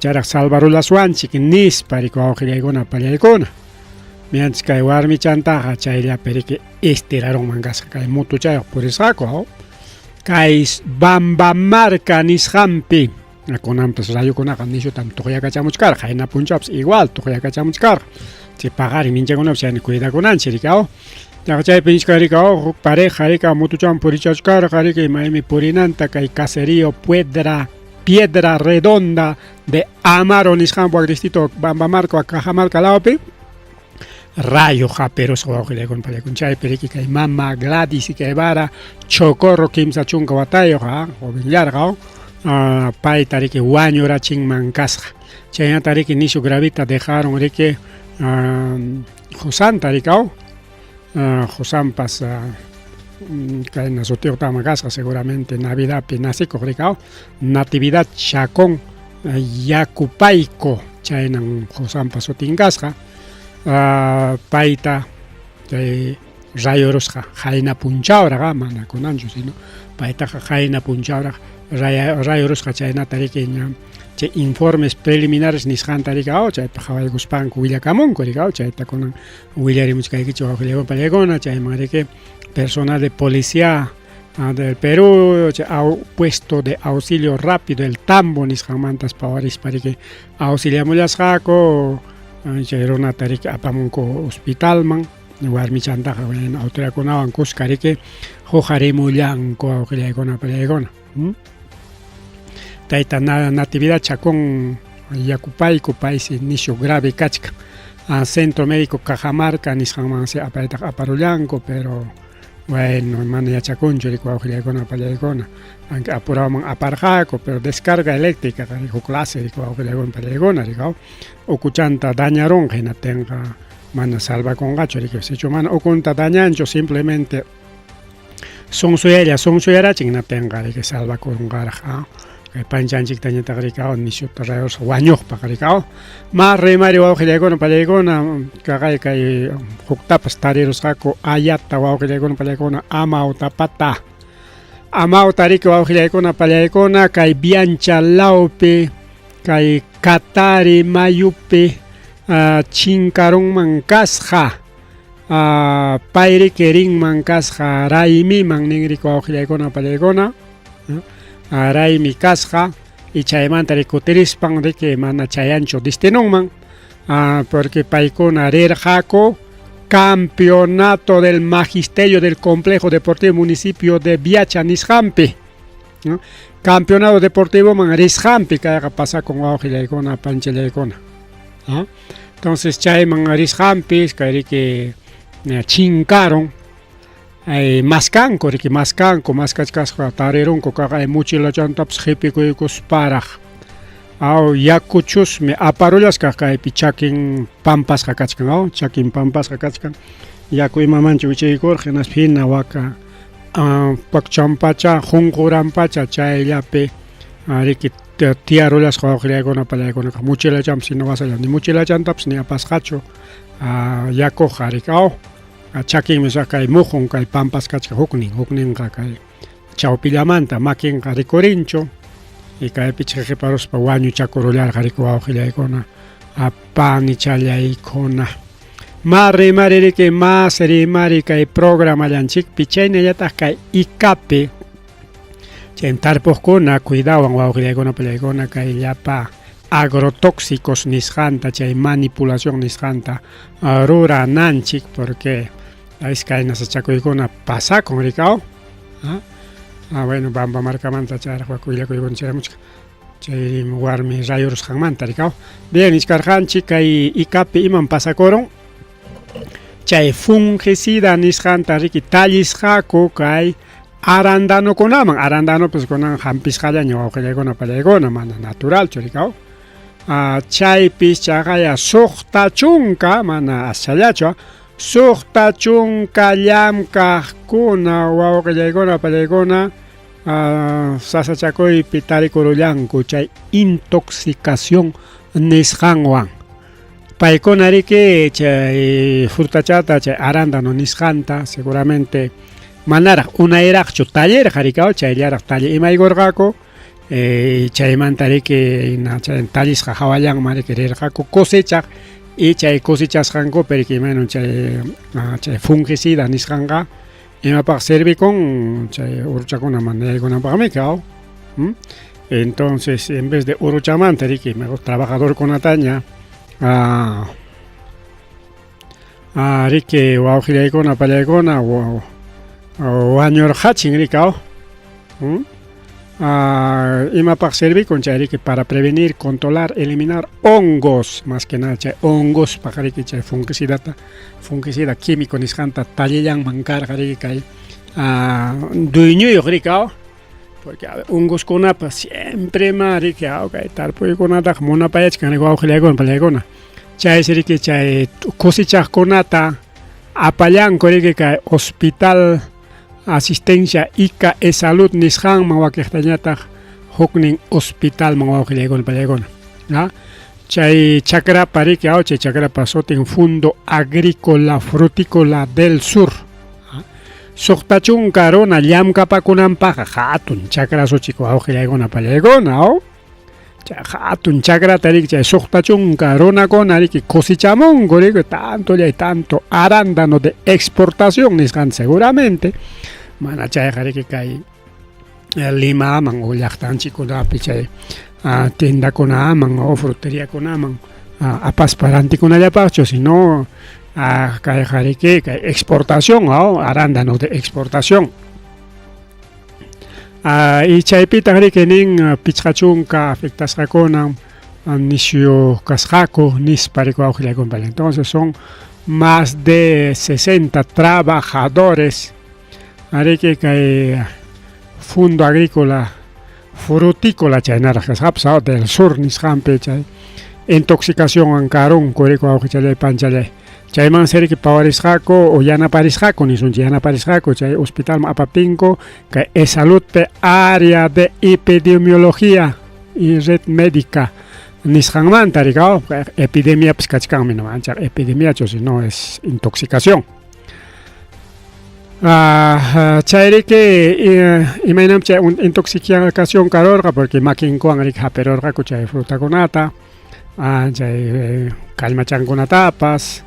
chayraq salvarulaswanchik nispa riki wawqillaykuna pallaykuna. Mianchik kay warmichantaqa chayllapi riki estirarunman kasqa kay mutuchayuq purisqaku kay Bambamarca nisqanpi kunanpas rayukunaqa nishutam tuqyakachamuchkarqa hayna punchapas igual tuqyakachamuchkarqa chay paqari minchakunapas chayna cuidakunanchik rikao. Chaypi nishka rikao pareja rika mutuchawan purichashkarqa riki maymi purinanta kay caserío Piedra Redonda de Amaro nisqanpaq distrito Bambamarca Cajamarca lawpi rayo japerusqa wawqillaykuna pallaykuna chaypi riki kay mama Gladys Guevara Chocorro kimsa chunka watayuq jovenllarqa payta riki wañurachinman kasqa. Chaynata riki nishu gravita dejaron riki Josanta rikao Josampas kay nasutiuqtama kasqa seguramente Navidadpi nasikuq rikao Natividad Chacón Yakupayko chaynan Josampas sutin kasqa payta kay rayurusqa hayna punchawraq mana kunanchu sino paytaqa hayna punchawraq rayurusqa chaynata riki che informes preliminares nisqanta rikao chayta qhawaykuspanku willakamunku rikao chayta kunan willarimuchkaykichu wawqiykuna pallaykuna chayman riki personal de policía del Perú, puesto de auxilio rápido, el tambo nisqanmantas pawarispa riki auxiliamullasqaku chayrunata riki apamunku hospitalman warmichantaqa autoridadkunawan kushka riki huqarimullanku wawqillaykuna pallaykuna. Tayta Natividad Chacón Yakupayku país inicio grave kachka centro médico Cajamarca nisqanmansi apaytaqa aparullanku pero bueno mana yachakunchu riku wawqillaykuna pallaykuna aunque apuraman aparqaku pero descarga eléctrica riku clase riku wawqillaykuna pallaykuna riku ukuchanta dañarunqa hinatinqa mana salvakunqachu riku sichu mana ukunta dañanchu simplemente sonsuyarachin hinatinqa riku salvakunqarqa panchanchikta ñataqa rikao nishuta rayursa wañuqpaqa rikao mas rimari wawqillaykuna pallaykuna kay huktapas tarirusqaku ayata wawqillaykuna pallaykuna amawta riki wawqillaykuna pallaykuna kay Biancha Laupi kay Katari mayupi chinkarunman kasqa pay riki rinman kasqa raymiman nin riki wawqillaykuna pallaykuna Raymi kasqa y chaymanta rikutirispan riki mana chayanchu distinunman porque paykuna rirqaku campeonato del magisterio del complejo deportivo municipio de Biacha nisqanpi campeonato deportivo man risqanpi kayqa pasakun wawqillaykuna panchillaykuna entonces chayman risqanpi kay riki chinkaron maskanku riki maskachkasqa tarirunku kaqa mochilachantapas qhipikuykusparaq yakuchusmi aparullasqa kaypi chakin pampasqa kachkan chakin pampasqa kachkan yaku imamanchu wichaykurqa hina waka pakchampacha qunquranpacha chayllapi riki tiarullasqa wawqillaykuna pallaykunaqa mochilachanpas hina wasallan ni mochilachantapas ni apasqachu yakuqa riki chakinmi kay muqun kay pampas kachka hukninqa kay chawpillamanta makinqa rikurinchu y kaypi chiqiparuspa wañuchakurullarqa riku wawqillaykuna apani challaykuna mas rimari kay programallanchikpi chaynallataq kay ICAPI chay tarpuqkuna cuidawan wawqillaykuna pallaykuna kay llapa agrotóxicos nisqanta chay manipulación nisqanta rurananchik porque iskay nasachakuykuna pasakun rikao bueno Bamba markamanta chayraq wakullakuykuna chaymuchka chay warmi rayurusqanmanta rikao bien niskarqanchik kay ICAPI iman pasakurun chay fungicida nisqanta riki tallisqaku kay arandanokunaman arandano pues kunan hampisqallaña wawqillaykuna pallaykuna mana naturalchu rikao chaypis chaqaya suqta chunka mana aschallachu suqta chunka llamkaqkuna wawqillaykuna pallaykuna sasachakuypi tarikurullanku chay intoxicación nisqanwan paykuna riki chay frutachata chay arándano nisqanta seguramente manaraq unayraqchu tallerqa rikao chayllaraq taller imaygurqaku chaymanta riki tallisqa hawallanman riki rirqaku cosechaq y chay cosechasqankupi riki imanu chay fungicida nisqanqa imapaq servikun chay uruchakunaman yaykunanpaqmi kaw entonces en vez de uruchamanta riki trabajadorkunataña riki wawqillaykuna pallaykuna wañurqachin rikaw imapaq servikun chay riki para prevenir, controlar, eliminar hongos más que nada chay hongos paqa riki chay fungicida químico nisqanta tallillanman karqa riki kay dueñuyuq rikaw porque hongoskunapas siempre ma riki kay tarpuykunataq munapayachkan riki wawqillaykuna pallaykuna chay riki chay cosechaqkunata apallanku riki kay hospital asistencia ICA salud nisqanman wakiqtañataq huknin hospitalman wawqillaykuna pallaykuna chay chakrapa riki chay chakrapa sutin Fundo Agrícola Frutícola del Sur suqta chunka runa llamkapakunanpaq hatun chakra suchik wawqillaykuna pallaykuna hatun chakrata riki chay suqta chunka runakuna riki cosechamunku riki tanto arándano de exportación nisqan seguramente mana chayqa riki kay Limaman o llaqtanchikunapi chay tiendakunaman o fruteriakunaman apasparantikunallapaqchu sino kayqa riki kay exportación arándanos de exportación. Y chaypita riki nin pichqa chunka afectasqakuna nisyu kasqaku nispa riku awqillaykunpaq. Entonces son más de 60 trabajadores riki kay Fondo Agrícola Frutícola chaynaraq kasqapas del sur nisqanpi chay intoxicación ankarun kuriku awqichalay panchalay chayman seriki pawarisqaku o yanaparisqaku nisunchik yanaparisqaku chay hospitalman apaptinku kay saludpi área de epidemiología y red médica nisqanmanta rikaw epidemia pues kachkanmi no ancha epidemiachu si no es intoxicación. Chayriki imaynam chay intoxicación karorqa porque makinkuwan rik haperorqaku chay frutakunata chay kallmachankunatapas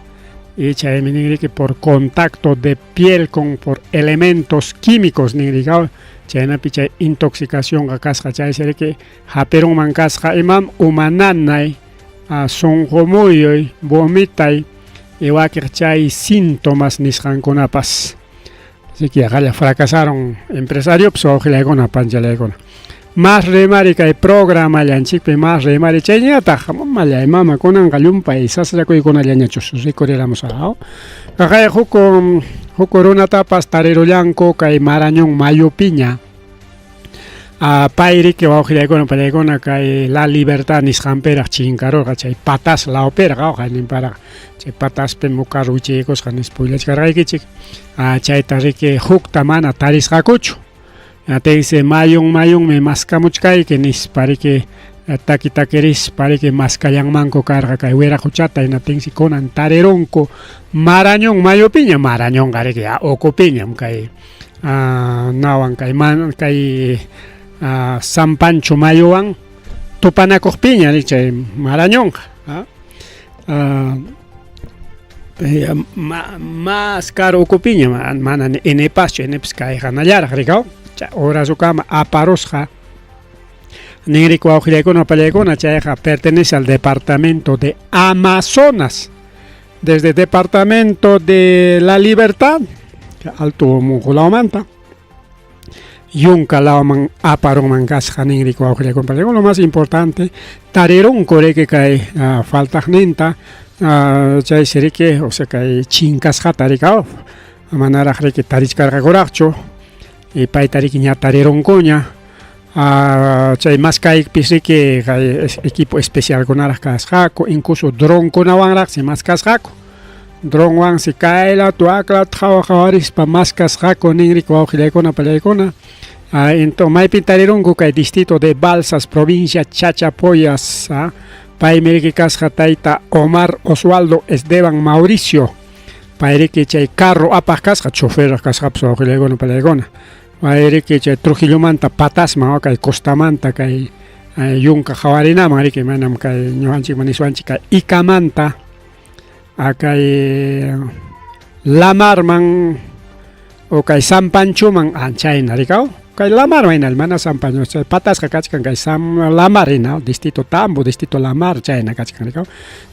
y chaymi ninriki por contacto de piel con por elementos químicos ninrikaw chaynapi chay intoxicación kasqa chay seriki haperunman kasqa imam umananay sunqumuyuy vomitay y wakiq chay síntomas nisqankunapas. Así que ya fracasaron empresarios, pues ojalá panchalaykuna. Más remari kay programa llanchikpi más remari chaynata malay mama kunan kallumpa y sasrakuykuna llañachus rikuríramos kay huko runatapas tarirullanku kay Marañón Mayupiña payriki wawqillaykuna palaykuna kay La Libertad nisqanpiraq chinkarurqa chay patas laopirqa ninparaq chay pataspi mukarwichiykusqa nispullachkarqaykichik chayta riki hukta mana tarisqakuchu dice mayunmi maskamuchkayki nispa riki takirispa riki maskayanmanku karqa kay wiraq huchata hinatinsi kunan tarirunku Marañón Mayupiña Marañonqa riki ukupiñam kay nawan kay San Pancho Mayuwan tupanakuqpiña chay Marañonqa más caro ukupiña mana enepaschu enepis kayqanallaraq rikaw urasukama aparusqa ninriku awqillaykuna pallaykuna chayqa pertenece al departamento de Amazonas desde departamento de La Libertad alto munqulawmanta Yunkalawman aparunman kasqa ninriku awqillaykuna pallaykuna lo más importante tarirunku riki kay faltaqninta chay seriki o sea kay chinkasqata rikaw manaraq riki tarichkarqakuraqchu y payta riki ña tarirunkuña chay mas kaypis riki kay equipo especial kunaraq kasqaku incluso dronkunawanraqsi mas kasqaku dronwansi kayla tuakla qhawarispa mas kasqaku ninriku wawqillaykuna pallaykuna entonces maypi tarirunku kay distrito de Balsas provincia Chachapoyas paymiriki kasqa tayta Omar Osvaldo Esteban Mauricio payriki chay carro apaq kasqa chofer kasqapas wawqillaykuna pallaykuna payriki chay Trujillomanta patasman kay costamanta kay yunka hawarinaman riki manam kay ñuqanchikman niswanchik kay Icamanta kay Lamarman o kay San Panchoman chayna rikaw kay Lamar waynal mana San Pancho chay patasqa kachkan kay Lamar hina distrito Tambo distrito Lamar chayna kachkan rikaw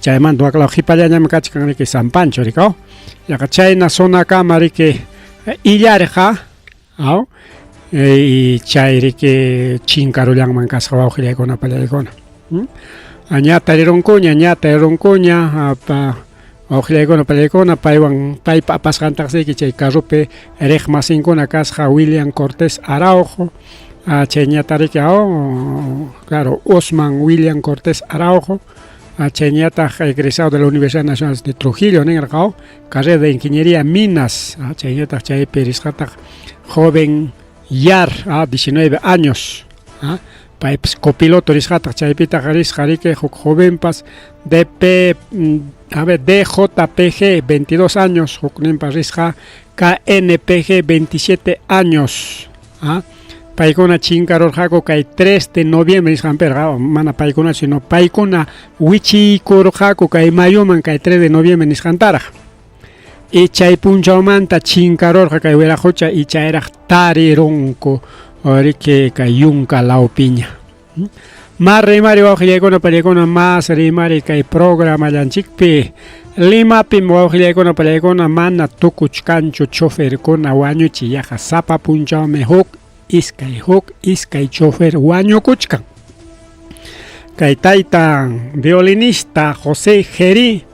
chayman duaklaw hipallañam kachkan riki San Pancho rikaw yaqa chayna zona kama riki illarqa y chay riki chinkarullanman kasqa wawqillaykuna pallaykuna ña tarirunkuña wawqillaykuna pallaykuna paypa apasqantaqsiki chay carrupi riq masinkuna kasqa William Cortés Araujo chay ñata riki claro Osman William Cortés Araujo chay ñata egresado de la Universidad Nacional de Trujillo ninrqa carrera de ingeniería minas chay ñata chaypi risqataq joven Yar 19 años paypis copiloto risqataq chaypita risqa riki jovenpas DJPG 22 años hukninpa risqa KNPG 27 años paikuna chinkarorqaku kay 3 de noviembre nisqanpirqa mana paikuna sino paikuna wichikurqaku kay mayuman kay 3 de noviembre nisqantaraq y chay punchawmanta chinkarorqa kay wiraqucha y chayraq tarirunku riki kay yunka lawpiña más rimari wawqillaykuna pallaykuna más rimari kay programa llanchikpi Limapi wawqillaykuna pallaykuna mana tukuchkanchu choferkuna wañuchiq yaqa sapa punchawmi huk iskay chofer wañukuchkan kay taytan violinista José Geri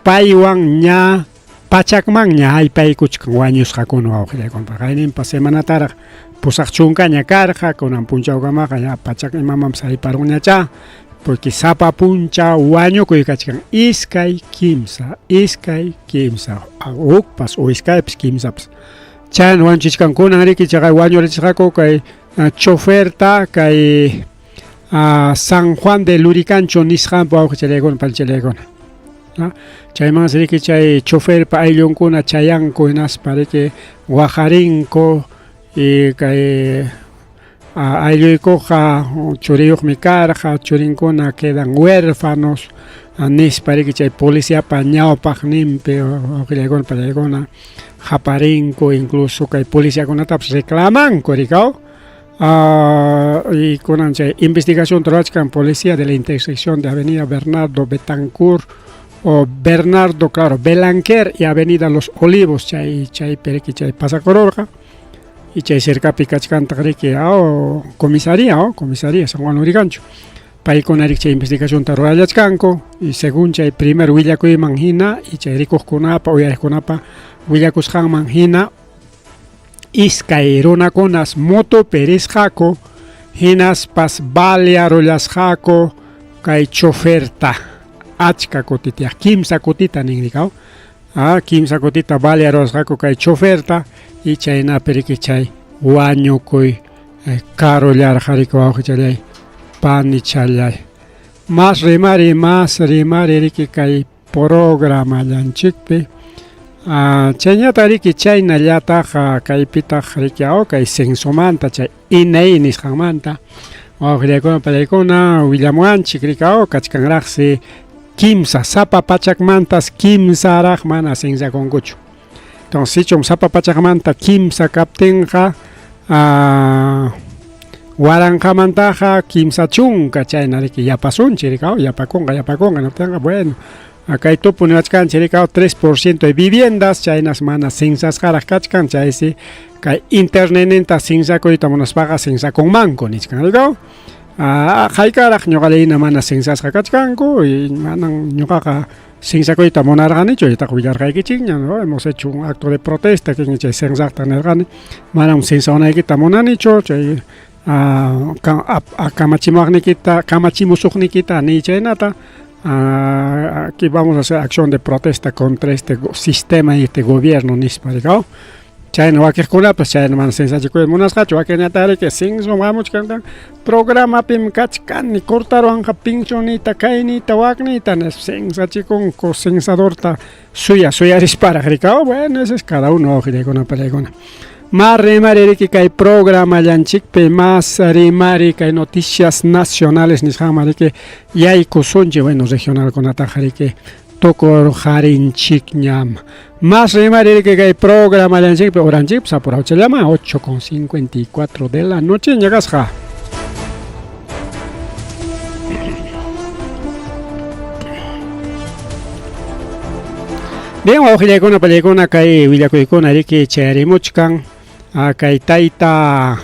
paywan ña pachakman ña haypaykuchkan wañusqakuna wawqillaykuna kayninpa semanataraq pusaq chunkaña karqa kunan punchawkamaqa ña pachak imamanpas hayparunñacha porque sapa puncha wañukuy kachkan iskay kimsa ukpas o iskaypis kimsapas chan wanchichkankunan riki chaqay wañurichqaku kay choferta kay San Juan de Luricancho nisqanpa wawqichalaykuna palchalaykuna chayman riki chay choferpa ayllunkuna chayanku hinaspa riki wajarinku y kay aylluykuqa churiyuqmi karqa churinkuna quedan huérfanos nispa riki chay policiapa ñawpaq ninpi wawqillaykuna pallaykuna haparinku incluso kay policiakunatapas reclamanku rikaw y kunan chay investigación trurachkan policía de la intersección de avenida Bernardo Betancourt o Bernardo Belanquer y avenida Los Olivos chay periki chay pasakororqa y chay cercapi kachkanta riki comisaría San Juan Luricancho paykuna riki chay investigación rurallachkanku y según chay primer willakuyman hina y chay rikuqkunapa uyariqkunapa willakusqanman hina iskay runakunas moto perisqaku hinaspas balearollasqaku kay choferta achka kutita kimsa kutita ninrikaw kimsa kutita balearollasqaku kay choferta y chaynapi riki chay wañukuy karollarqa riki wawqichallay panichalay más rimari riki kay programa llanchikpi chayñata riki chaynallataq kaypitaq riki kay censomanta chay INEI nisqanmanta wawqillaykuna pallaykuna willamuanchik riki kachkanraqsi kimsa sapa pachakmantas kimsaraq mana sensakunkuchu entonces sichum sapa pachakmanta kimsa kaptinqa waranqamantaqa kimsa chunka chayna riki yapasunchik riki yapakunqa noptinqa bueno kay tupu niwachkanchik riki 3% de viviendas chaynas mana sensasqaraq kachkan chaysi kay internetninta sensakuyta munaspaqa sensakunmanku nichkan riki haykaraq ñuqalayhina mana sensasqa kachkanku y manan ñuqaqa sensakuyta munarqanichu itaq willarqaykichikña ¿no? Hemos hecho un acto de protesta que chay sensaqta nirqani manam sensakunaykita munanichu chay kamachimusuqnikita ni chaynata aquí vamos a hacer acción de protesta contra este sistema y este gobierno nispa rikaw chayna wakiqkunapas chayna mana sensachikuy munasqachu wakiñata riki sensumamuchkanta programapim kachkani cortaruanqa pinchonita kaynita waknita sensachikunku sensadorta suyarisparaq rikaw bueno ese es cada uno wawqillaykuna pallaykuna más rimari riki kay programa llanchikpi más rimari kay noticias nacionales nisqanman riki yaykusunchik bueno regionalkunataqa riki tukurqarinchikñam más rimari riki kay programa llanchikpi horanchikpi apurachallama 8:54 de la noche ñakasqa bien wawqillaykuna pallaykuna kay willakuykuna riki chayarimuchkan kay tayta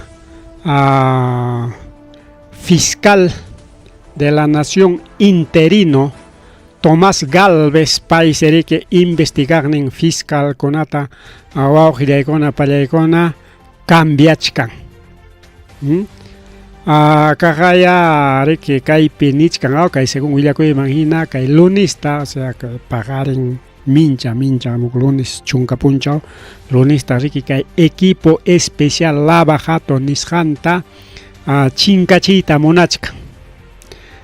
fiscal de la nación interino Tomás Galvez país riki investigaqnin fiscal kunata wawqillaykuna pallaykuna cambiachkan kaqaya riki kaypi nichkan kay según willakuyman hina kay lunista o sea que pagarin mincha lunes chunka punchaw lunista riki kay equipo especial lava jato nisqanta chinkachiyta munachkan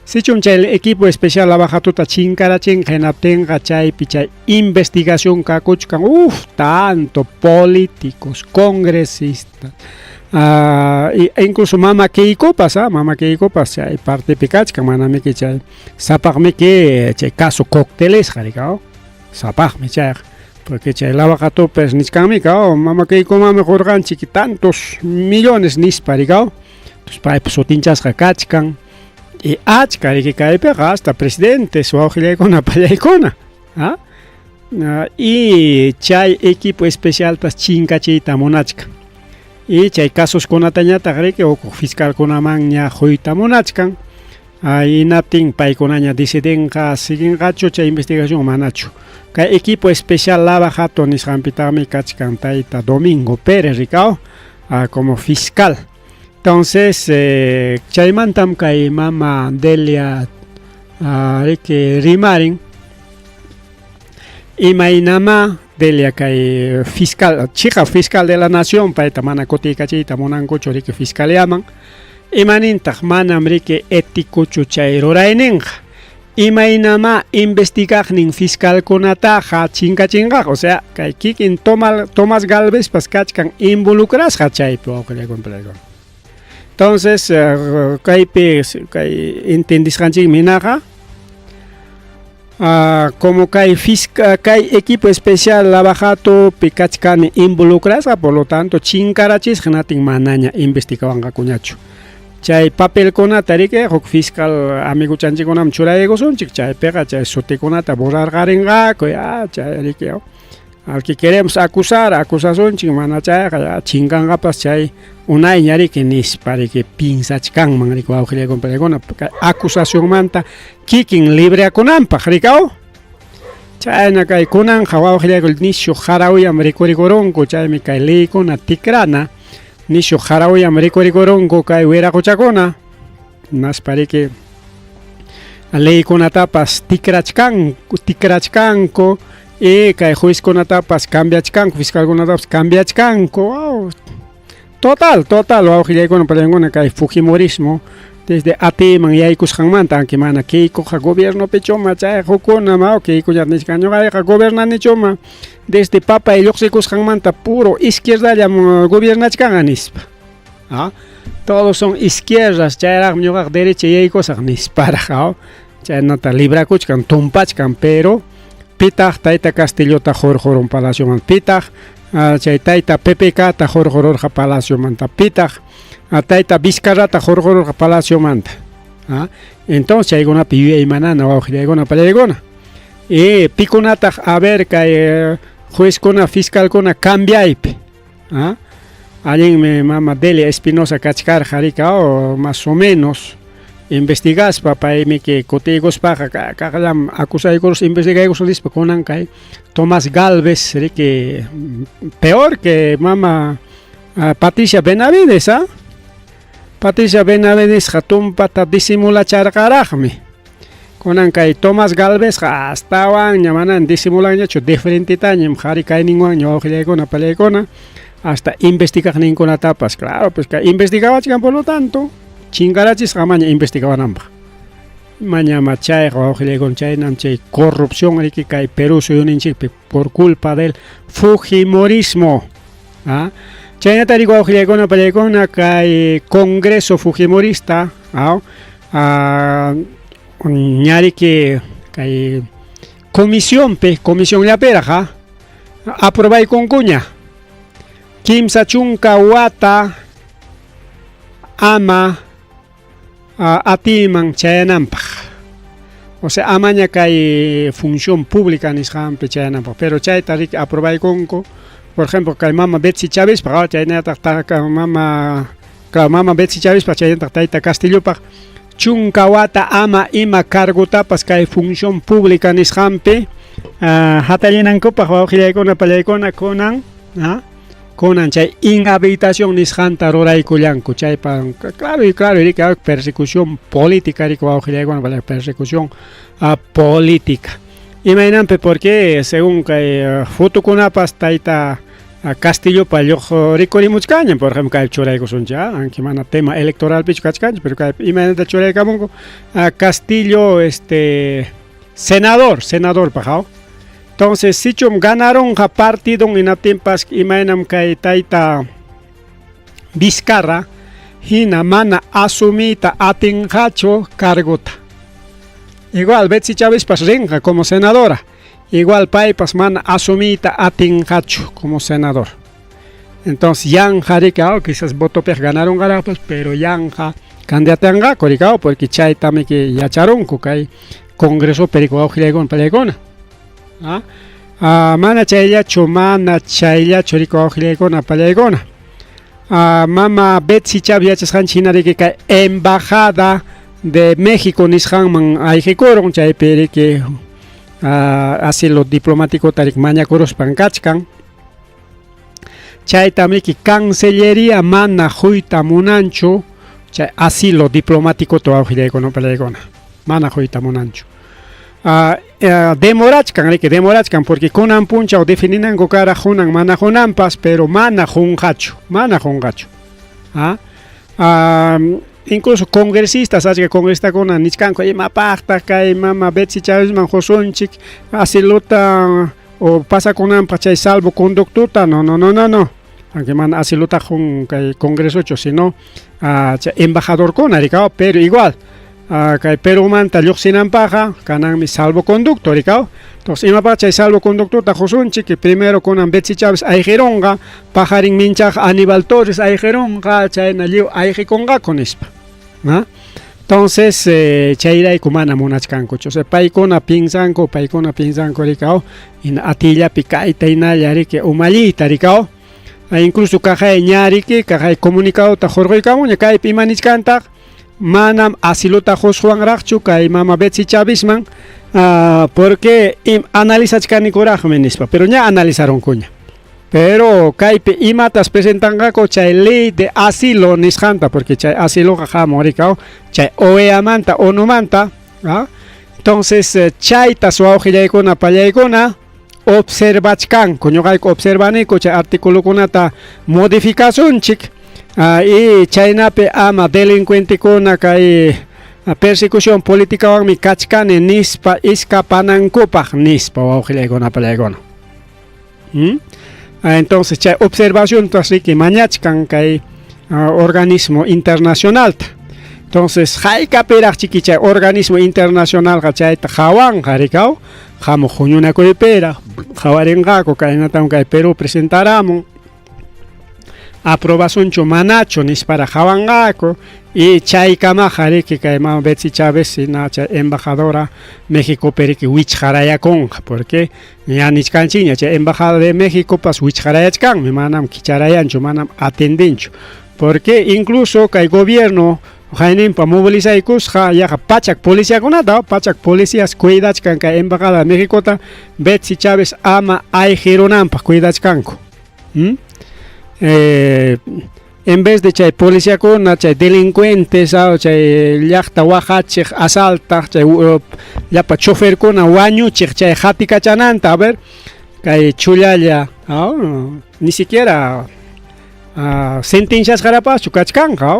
sichum chay equipo especial lava jatuta chinkarachin hinaptinqa chaypi chay investigación kakuchkan tanto políticos congresistas E incluso mama Keikopas, chay parte picachka manami que chay sapaqmi que chay caso cócteles jarikao sapaqmi chay porque chay lavajatopes niskanmi kao mama Keiko mejor ganchi tantos millones nisparikao entonces para sotinchasqa kachkan y achka riki kaypiqa hasta presidentes wawqillaykuna pallaykuna y chay equipo especialtas chinkachiyta munachka y chay casos kunatañataq riki uku fiscal kunaman ña huyta munachkan inatin paykunaña decidenqa siginqachu chay investigación manachu kay equipo especial lava hato nisqanpitaqmi kachkan tayta Domingo Pérez rikao como fiscal. Entonces chaymantam kay mama Delia riki rimarin imaynama Delia kay fiscal chiqa fiscal de la nación payta mana kutikachiyta munankuchu riki fiscal llaman imanintaq manam riki éticochu chay rurayninqa imaynama investigaqnin fiscalkunataqa chinkachinqa o sea kay kikin Tomás Galvez pas kachkan involucrasqa chaypi wawqillaykuna. Entonces kaypi kay entendisqanchikmi hinaqa como kay equipo especial lavajato pikachkani involucrasqa por lo tanto chinkarachisqa natin manaña investigawanqakuñachu chay papelkunata riki huk fiscal amiguchanchikkunam churaykusunchik chaypiqa chay sutikunata borrarqarinqaku chay riki al que queremos acusar acusasunchik mana chayqa chinkanqapas chay unayña riki nispa riki pinsachkanman riki wawqillaykuna acusacionmanta kikin libreakunanpaq rikao chayna kay kunanqa wawqillaykuna nishu harawiyam rikurikuronku chaymi kay leykuna tikrana nishu harawiyam rikurikuronku kay wiraquchakuna naspa riki leykunatapas tikrachkanku y kay juezkunatapas cambiachkanku fiscalkunatapas cambiachkanku total wawqillaykuna pallaykuna kay fujimorismo desde ATMan yaykusqanmanta anki mana Keikoqa gobiernopi chuma chay hukunama Keiko nisqañuqayqa gobernanichuma desde papay lluqsikusqanmanta puro izquierdallam gobernachkanqa nispa todos son izquierdas chayraqmi ñuqaqa derecha yaykusaq nisparaq chaynata librakuchkan tumpachkan pero pitaq tayta Castillota jorjorun palacioman pitaq chay tayta PPKta jorjorurqa palaciomanta pitaq tayta Vizcarrata jorjorurqa palaciomanta entonces chaykunapi yuyaymanana wawqillaykuna pallaykuna y pikunataq a ver kay juezkuna fiscalkuna cambiaypi allinmi mama Delia Espinosa kachkarqa rika más o menos investigaspa paymi que kutiguspaqa kaqllam acusaykurus investigaykurus nispa kunan kay Tomás Galvez riki peor que mama Patricia Benavides Patricia Benavides tumpata disimulacharqaraqmi kunan kay Tomás Galvez astawan ñamanan disimulanñachu diferentitañam qhari kayninwan wawqillaykuna pallaykuna hasta investigaqninkunatapas claro pues kay investigawachkan por lo tanto chinkarachis amaña investigawananpaq mañama chay wawqillaykuna chaynam chay corrupción riki kay Perú suyuninchikpi por culpa del fujimorismo chaynata riki wawqillaykuna pallaykuna kay congreso fujimorista ñariki kay comisión llapiraq aprobaykunkuña kimsa chunka wata ama atiman chayananpaq o sea amaña kay función pública nisqanpi chayananpaq pero chayta riki aprobaykunku por ejemplo kay mama Betsy Chavispa chaynataq mama Betsy Chavispa chaynataq tayta Castillopaq chunka wata ama ima cargutapas kay función pública nisqanpi hatallinankupak wawqillaykuna pallaykuna kunan chay inhabilitación nisqanta ruraykullanku chaypa claro riki persecución política riki wawqillaykuna persecución política imaynanpi porque según kay futukunapas tayta Castillopa lluq rikurimuchkaña por ejemplo kay churaykusunchik anki mana tema electoral pichu kachkanchik pero kay imaynata churaykamunku Castillo senador pajao entonces sichum ganaron partido inatimpas imaynam kay tayta Vizcarra hina mana asumita atinjacho cargota. Igual Betsy Chávez pas rinja como senadora. Igual paipas mana asumita atinjacho como senador. Entonces yanja ricao, quizás voto per ganaron garapas, pero yanja candidatanga coricao porque chay tame que yacharon kay congreso perico gilegon pelegona. Mana chaylla chumana chaylla chorico gilegona pelegona. Mama Betsy Chávez China de que embajada de México nishanman ayjikoron chay pere que asilo diplomático tarik maña koros pankachkan. Chay también que Cancillería mana juita munancho chay asilo diplomático to aujilegona pelegona. Mana juita munancho. Demorachkan porque kunan puncha o defininan go cara junan mana junampas pero mana jungacho. Incluso congresistas, así que congresista con Nichkanko y Mapachta, Kai Mama Betsy Chávez Manjosonchik, Asilota o pasa con Ampachay salvo conductuta, no. Aunque man Asilota con Congreso, sino embajador con Aricao, pero igual. Kai Perú manta Luxinan Paja, Canan mi salvo conducto, Aricao. Entonces, Mapachay salvo conductuta Josonchik, que primero con Betsy Chávez Aigeronga, Pajarin Minchaj Aníbal Torres Aigeronga, Chayna Liu Aigeconga con Ispa. Entonces, chaira y kumana monachkanko, chose paikona pinzanko ricao, in atilla picaita inayari que umalita ricao, incluso caja ñariki, caja comunicado ta jorgoicamo, ñacay pimanichkanta, manam asilota Josuan Rachu, kai mama Betsy Chavisman, porque analizachkani corajmenispa, pero ya analizaron cuña. Pero kaipe imatas presentanga ko chay ley de asilo nishanta porque chay asilo jaja moricao chay oeamanta o no manta, entonces chay tasaujilla con apayacona observachkan coñogay observane ko chay artículo conata modificación chic y chaynape ama delincuente con kay persecución política wa mi kachkan nispa iskapanankopa nispa aujilla con apayacona. Entonces, chay observación así que mañachkan kay organismo internacional. Entonces, hay que pedir chiqui chay organismo internacional chay jawan jaricao, jamo juñuna coipera, jawarengaco kay natan kay Perú presentaramo aprobación chumanacho nis para jawangaco y chay kama jariki kay ma Betsy Chávez sina chay embajadora México periki wichjaraya conja porque ya nichkanchiña chay embajada de México pas wichjarayachkan mi manam kicharayancho manam atendencho porque incluso kay gobierno Jainin pa movilizaikus ya pachak policía conata pachak policías cuidachkan kay embajada de México ta Betsy Chávez ama ay gironampa cuidachkanko. En vez de chay policía con chay delincuentes chay llaqta waqachik asalta chay llapa chofer con wañu chay hatika chananta a ver kay chullalla ni siquiera sentencias garapachu kachkanja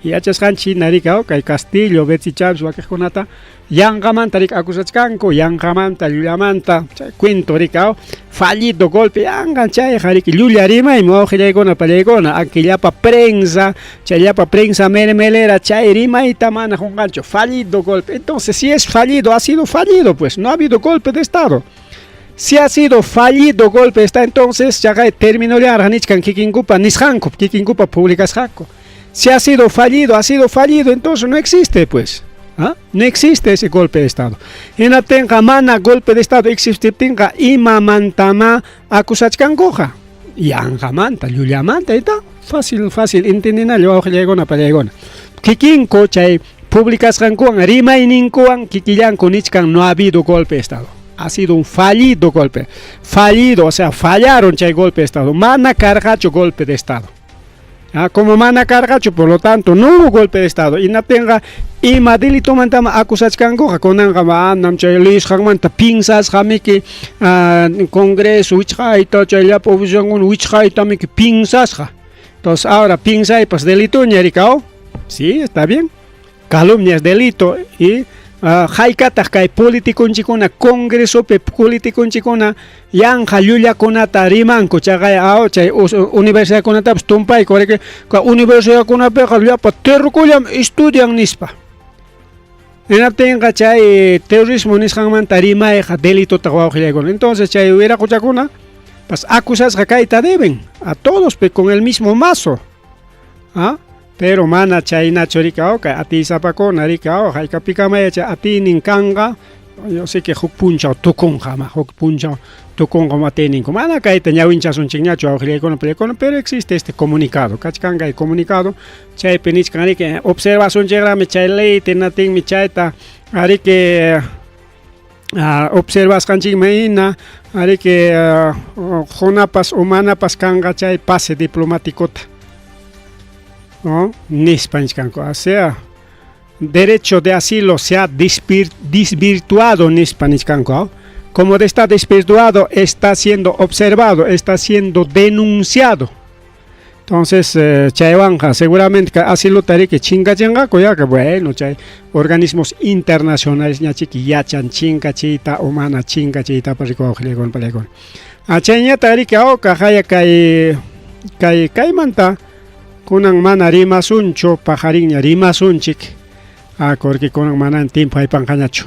y achasqanchi narikao kay Castillo Betsy Chávez wakijkunata yanqamanta rik akusachkanku yanqamanta llulamanta chay cuento rikao fallido golpe yanqan chay jariki llularimaymi wawqillaykuna pallaykuna aquillapa prensa chayllapa prensa melera chay rimayta mana junqanchu fallido golpe. Entonces si es fallido ha sido fallido, pues no ha habido golpe de estado. Si ha sido fallido golpe de estado, entonces ya terminó ya arganichkan kikinkupa nishanku kikinkupa publicashanku. Si ha sido fallido, entonces no existe, pues. No existe ese golpe de estado. Y no tenga mana golpe de estado existe tenga ima mantama acusachkangoja. Yanga manta, yulia manta, y está fácil, entendina yo llegona para llegona. Kikinko chay públicas rankuan, rima y ninkuan, kikillanko nichkan no ha habido golpe de estado. Ha sido un fallido golpe. Fallido, o sea, fallaron chay golpe de estado. Mana cargacho golpe de estado. Como mana cargacho, por lo tanto, no hubo golpe de estado. Y no tenga ima delito mantama acusachkangoja con anga andam chay lis hangmanta pinsas hamiki congreso wichhaita chay la oposición wichhaita miki pinsas. Entonces ahora pinsa y pues delito ñericao. Sí, está bien. Calumnia es delito y haykata kay politikunchikuna congreso pe politikunchikuna yanja llullakunata rimanku chay universidad kunatapas tumpay koreke ka universidad kunapiqa llapa terrukullam estudian nispa hinaptinqa chay terrorismo nisqanmanta rimayqa delitota wawqillaykuna entonces chay wiraquchakuna pues acusasqa kayta deben a todos pe con el mismo mazo pero mana chaynachu rikao kay ati sapakuna rikao haykapika chay atinin kanga yo sé que huk punchaw tukunqa huk punchaw tukunqa atininku mana kayta ñawinchasunchikñachu awqillaykuna pero existe este comunicado kachkanqa comunicado chaypi nisqan riki observasunchikrami chay ley tinatinmi chayta ariki observasqanchikmi hina ariki hunapas humanapas kanqa chay pase diplomáticota nispanchkanku o sea derecho de asilo se ha desvirtuado nispanchkanku como está desvirtuado está siendo observado está siendo denunciado entonces chaywanja seguramente asilo tariki chingachenga koyaka bueno chay organismos internacionales ñachiki yachan chinga chita humana chinga chita parikoqlegon palekon achayña tariki awka haya kay manta kunan mana rimasuncho pajarinña rimasunchik korki kunan mana tiempo haypanqañachu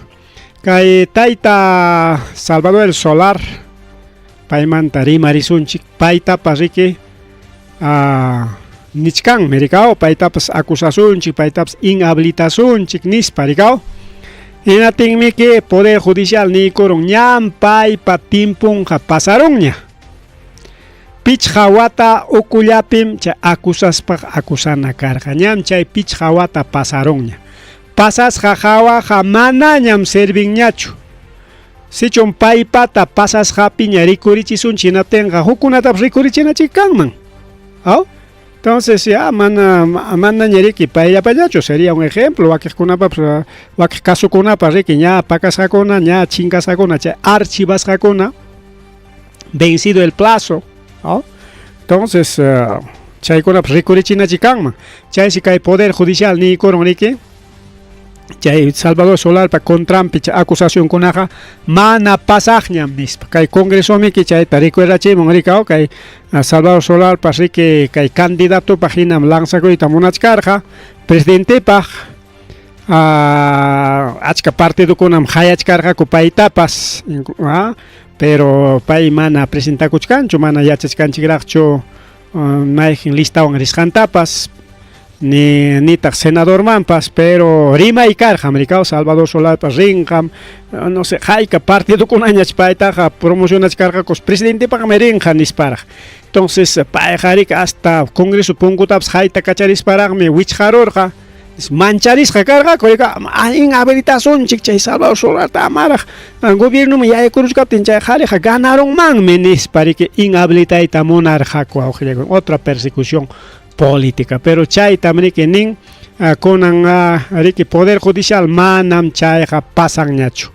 kay tayta Salvador el Solar paymanta rimarisunchik paytapas riki nichkanmi rikao paytapas acusasunchik paytapas inhabilitasunchik nispa rikao hinatinmi que poder judicial nikurun ñam paypa timpunqa pasarunña pichqa wata ukullapim chay acusaspaq acusana karqa ñam chay pichqa wata pasarunña pasasqa hawaqa manañam servinñachu sichun paypata pasasqapiña rikurichisunchik hinatinqa hukunatapas rikurichinachi kanman entonces ya mana ñeriki payllapañachu sería un ejemplo wakiqkunapas wakiq kasukunapas riki ña pakasqakuna ña chingasqakuna chay archivasqakuna vencido el plazo entonces chaykunapas rikurichinachi kanman chaysi kay poder judicial nikurun riki chay Salvador Solarpa contrampi chay acusación kunaqa mana pasaqñam nispa kay congresomi ki chayta recuerdachimun rikao kay Salvador Solarpa riki kay candidato hinam lanzakuyta munachkarqa presidentepaq achka partidokunam hayachkarqaku paytapas pero pay mana presentakuchkanchu mana yachachkanchikraqchu mayjin listawan risqantapas nitaq senador manpas pero rimay karqam rikao Salvador Solarpas rinqam no sé hayka partidokunañach paytaqa promocionachkarqakus presidentepaqmi rinqa nisparaq entonces payqa rika hasta congreso punkutapas hayta kacharisparaqmi wichqarurqa mancharisqa karqa rika inhabilitasunchik chay Salvador Solarta amaraq gobiernomi yaykuruchkaptin chay qhariqa ganarunmanmi nispa riki inhabilitayta munarqaku awqillaykuna otra persecución política pero chaytam riki nin kunan riki poder judicial manam chayqa pasanñachu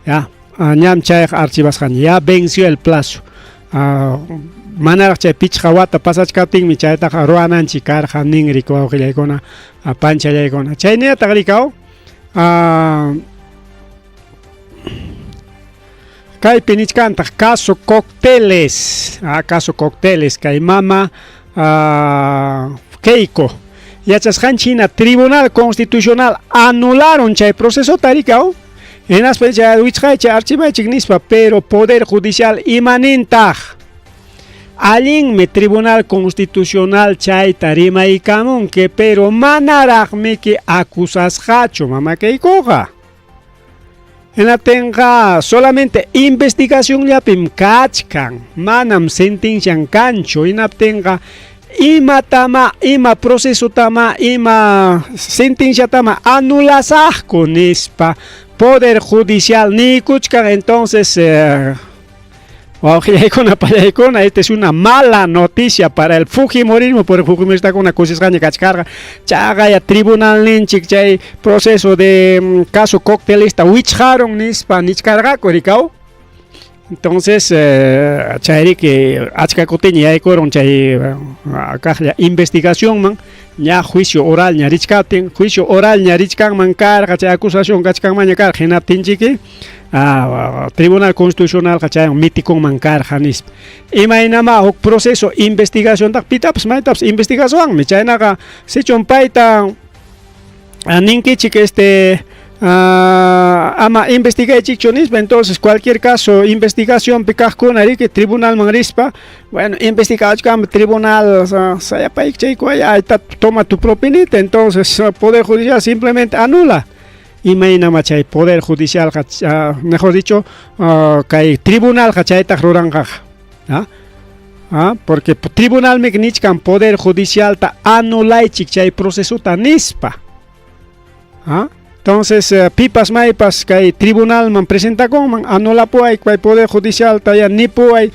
ya ñam chayqa archivasqaña ya venció el plazo manaraq chay pichqa wata pasachkaptinmi chaytaqa ruwananchik karqa nin riki wawqillaykuna panchallaykuna chayniyataq rikao kaypi nichkantaq caso cócteles kay mama Keiko yachasqanchina Tribunal Constitucional anularon chay proceso tarikao en aspecto wichqay chay archivaychik nispa pero Poder Judicial imanintaq allinmi Tribunal Constitucional chayta rimaykamunki pero manaraqmi ki acusasqachu mama Keikoqa hinatinqa solamente investigación llapim kachkan manam sentencian kanchu hinaptinqa ima procesotama ima sentenciatama anulasaqku nispa Poder Judicial nikuchkan entonces esta es una mala noticia para el Fujimorismo, por el Fujimorista con una cosisqaña kachkarqa chaqaya tribunal ninchik chay proceso de caso coctelista wichqaron nispa nichkarqaku rikao entonces chayri que achka kutiña yaykuron chay kaqlla investigación man ya juicio oral ñarichkatin, juicio oral ñarichkanman karqa chay acusación kachkanman karqa hinaptinchiki Tribunal Constitucional chay mitikunman karqa nispa imaynama huk proceso investigación tak pitapas maytapas investigación chaynaqa sichun payta ninkichik ama investigaychikchu nispa entonces cualquier caso investigación pikaqkuna riki tribunal man rispa bueno investigachkam tribunal sayapayk chaykuay toma tu propinita entonces poder judicial simplemente anula imaynama chay poder judicial mejor dicho kay tribunal chayta ruranqa porque tribunal mi nichkan poder judicial ta anulaychik chay proceso ta nispa entonces pipas maypas kay tribunal man presenta con man anula puay kay poder judicial ta ya ni puay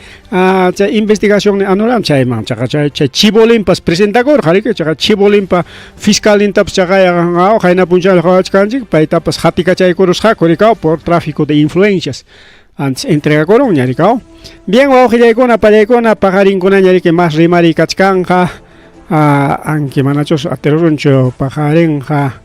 chay investigación anulam chay man chay chibolimpas presenta con harike chay chibolimpa fiscal intaps chay hayna punchal hachkanchik paytapas hatika chay kurus hakurikao por tráfico de influencias antes entrega koron ñarikao bien wawaqillaykuna pallaykuna paqarinkuna ñariki mas rimari kachkanqa anki manachos aterurunchu paqarinqa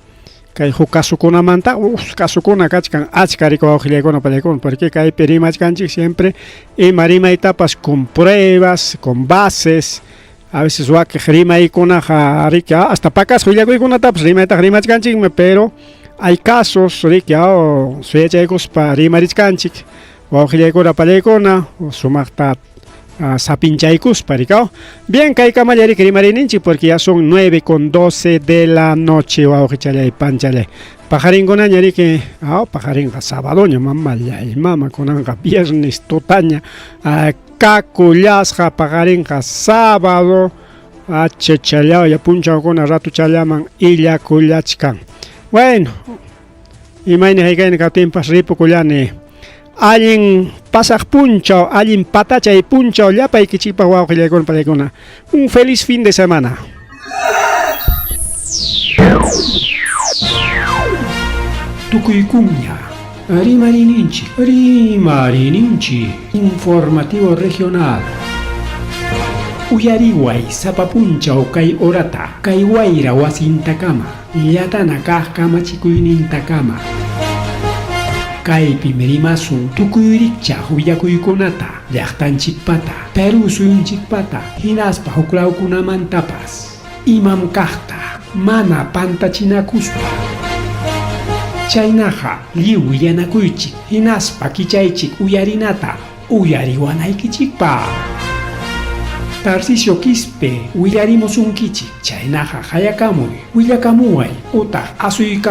kay huk kasukunamanta kasukuna kachkan achka riki wawqillaykuna pallaykuna porque kaypi rimachkanchik siempre rimaytapas con pruebas con bases a veces wakiq rimaykunaqa riki hasta pakas willakuykunatapas rimayta rimachkanchikmi pero hay casos riki suyachaykuspa rimarichkanchik wawqillaykuna pallaykuna sumaqta sapinchaykuspa rikao bien kay kamalla riki rimarininchik porque ya son 9:12 de la noche wawqichalay panchalay paqarinkuna riki paqarinqa sabadoña mamallay mamakunanqa viernes totaña kakullasqa paqarinqa sábado chachallaya punchawkuna ratuchallaman illakullachkan bueno imayni haykayni kaptinpas ripukullani allin pasaq punchaw allin patachay punchaw llapaykichikpaq wawqillaykuna pallaykuna un feliz fin de semana. Tukuykuña rimarininchik informativo regional uyariway sapapunchaw kay orata kay wayra wasintakama llatana kaq kamachikuynintakama kaypi rimasun tukuyrikchaq willakuykunata llaqtanchikpata Perú suyunchikpata hinaspa huklawkunamantapas imam kaqta mana pantachinakuspa chaynaqa lliw willanakuychik hinaspa kichaychik uyarinata uyariwanaykichikpa Tarcisio Quispe willarimusunkichik chaynaqa hayakamuy willakamuway utaq asuykamuy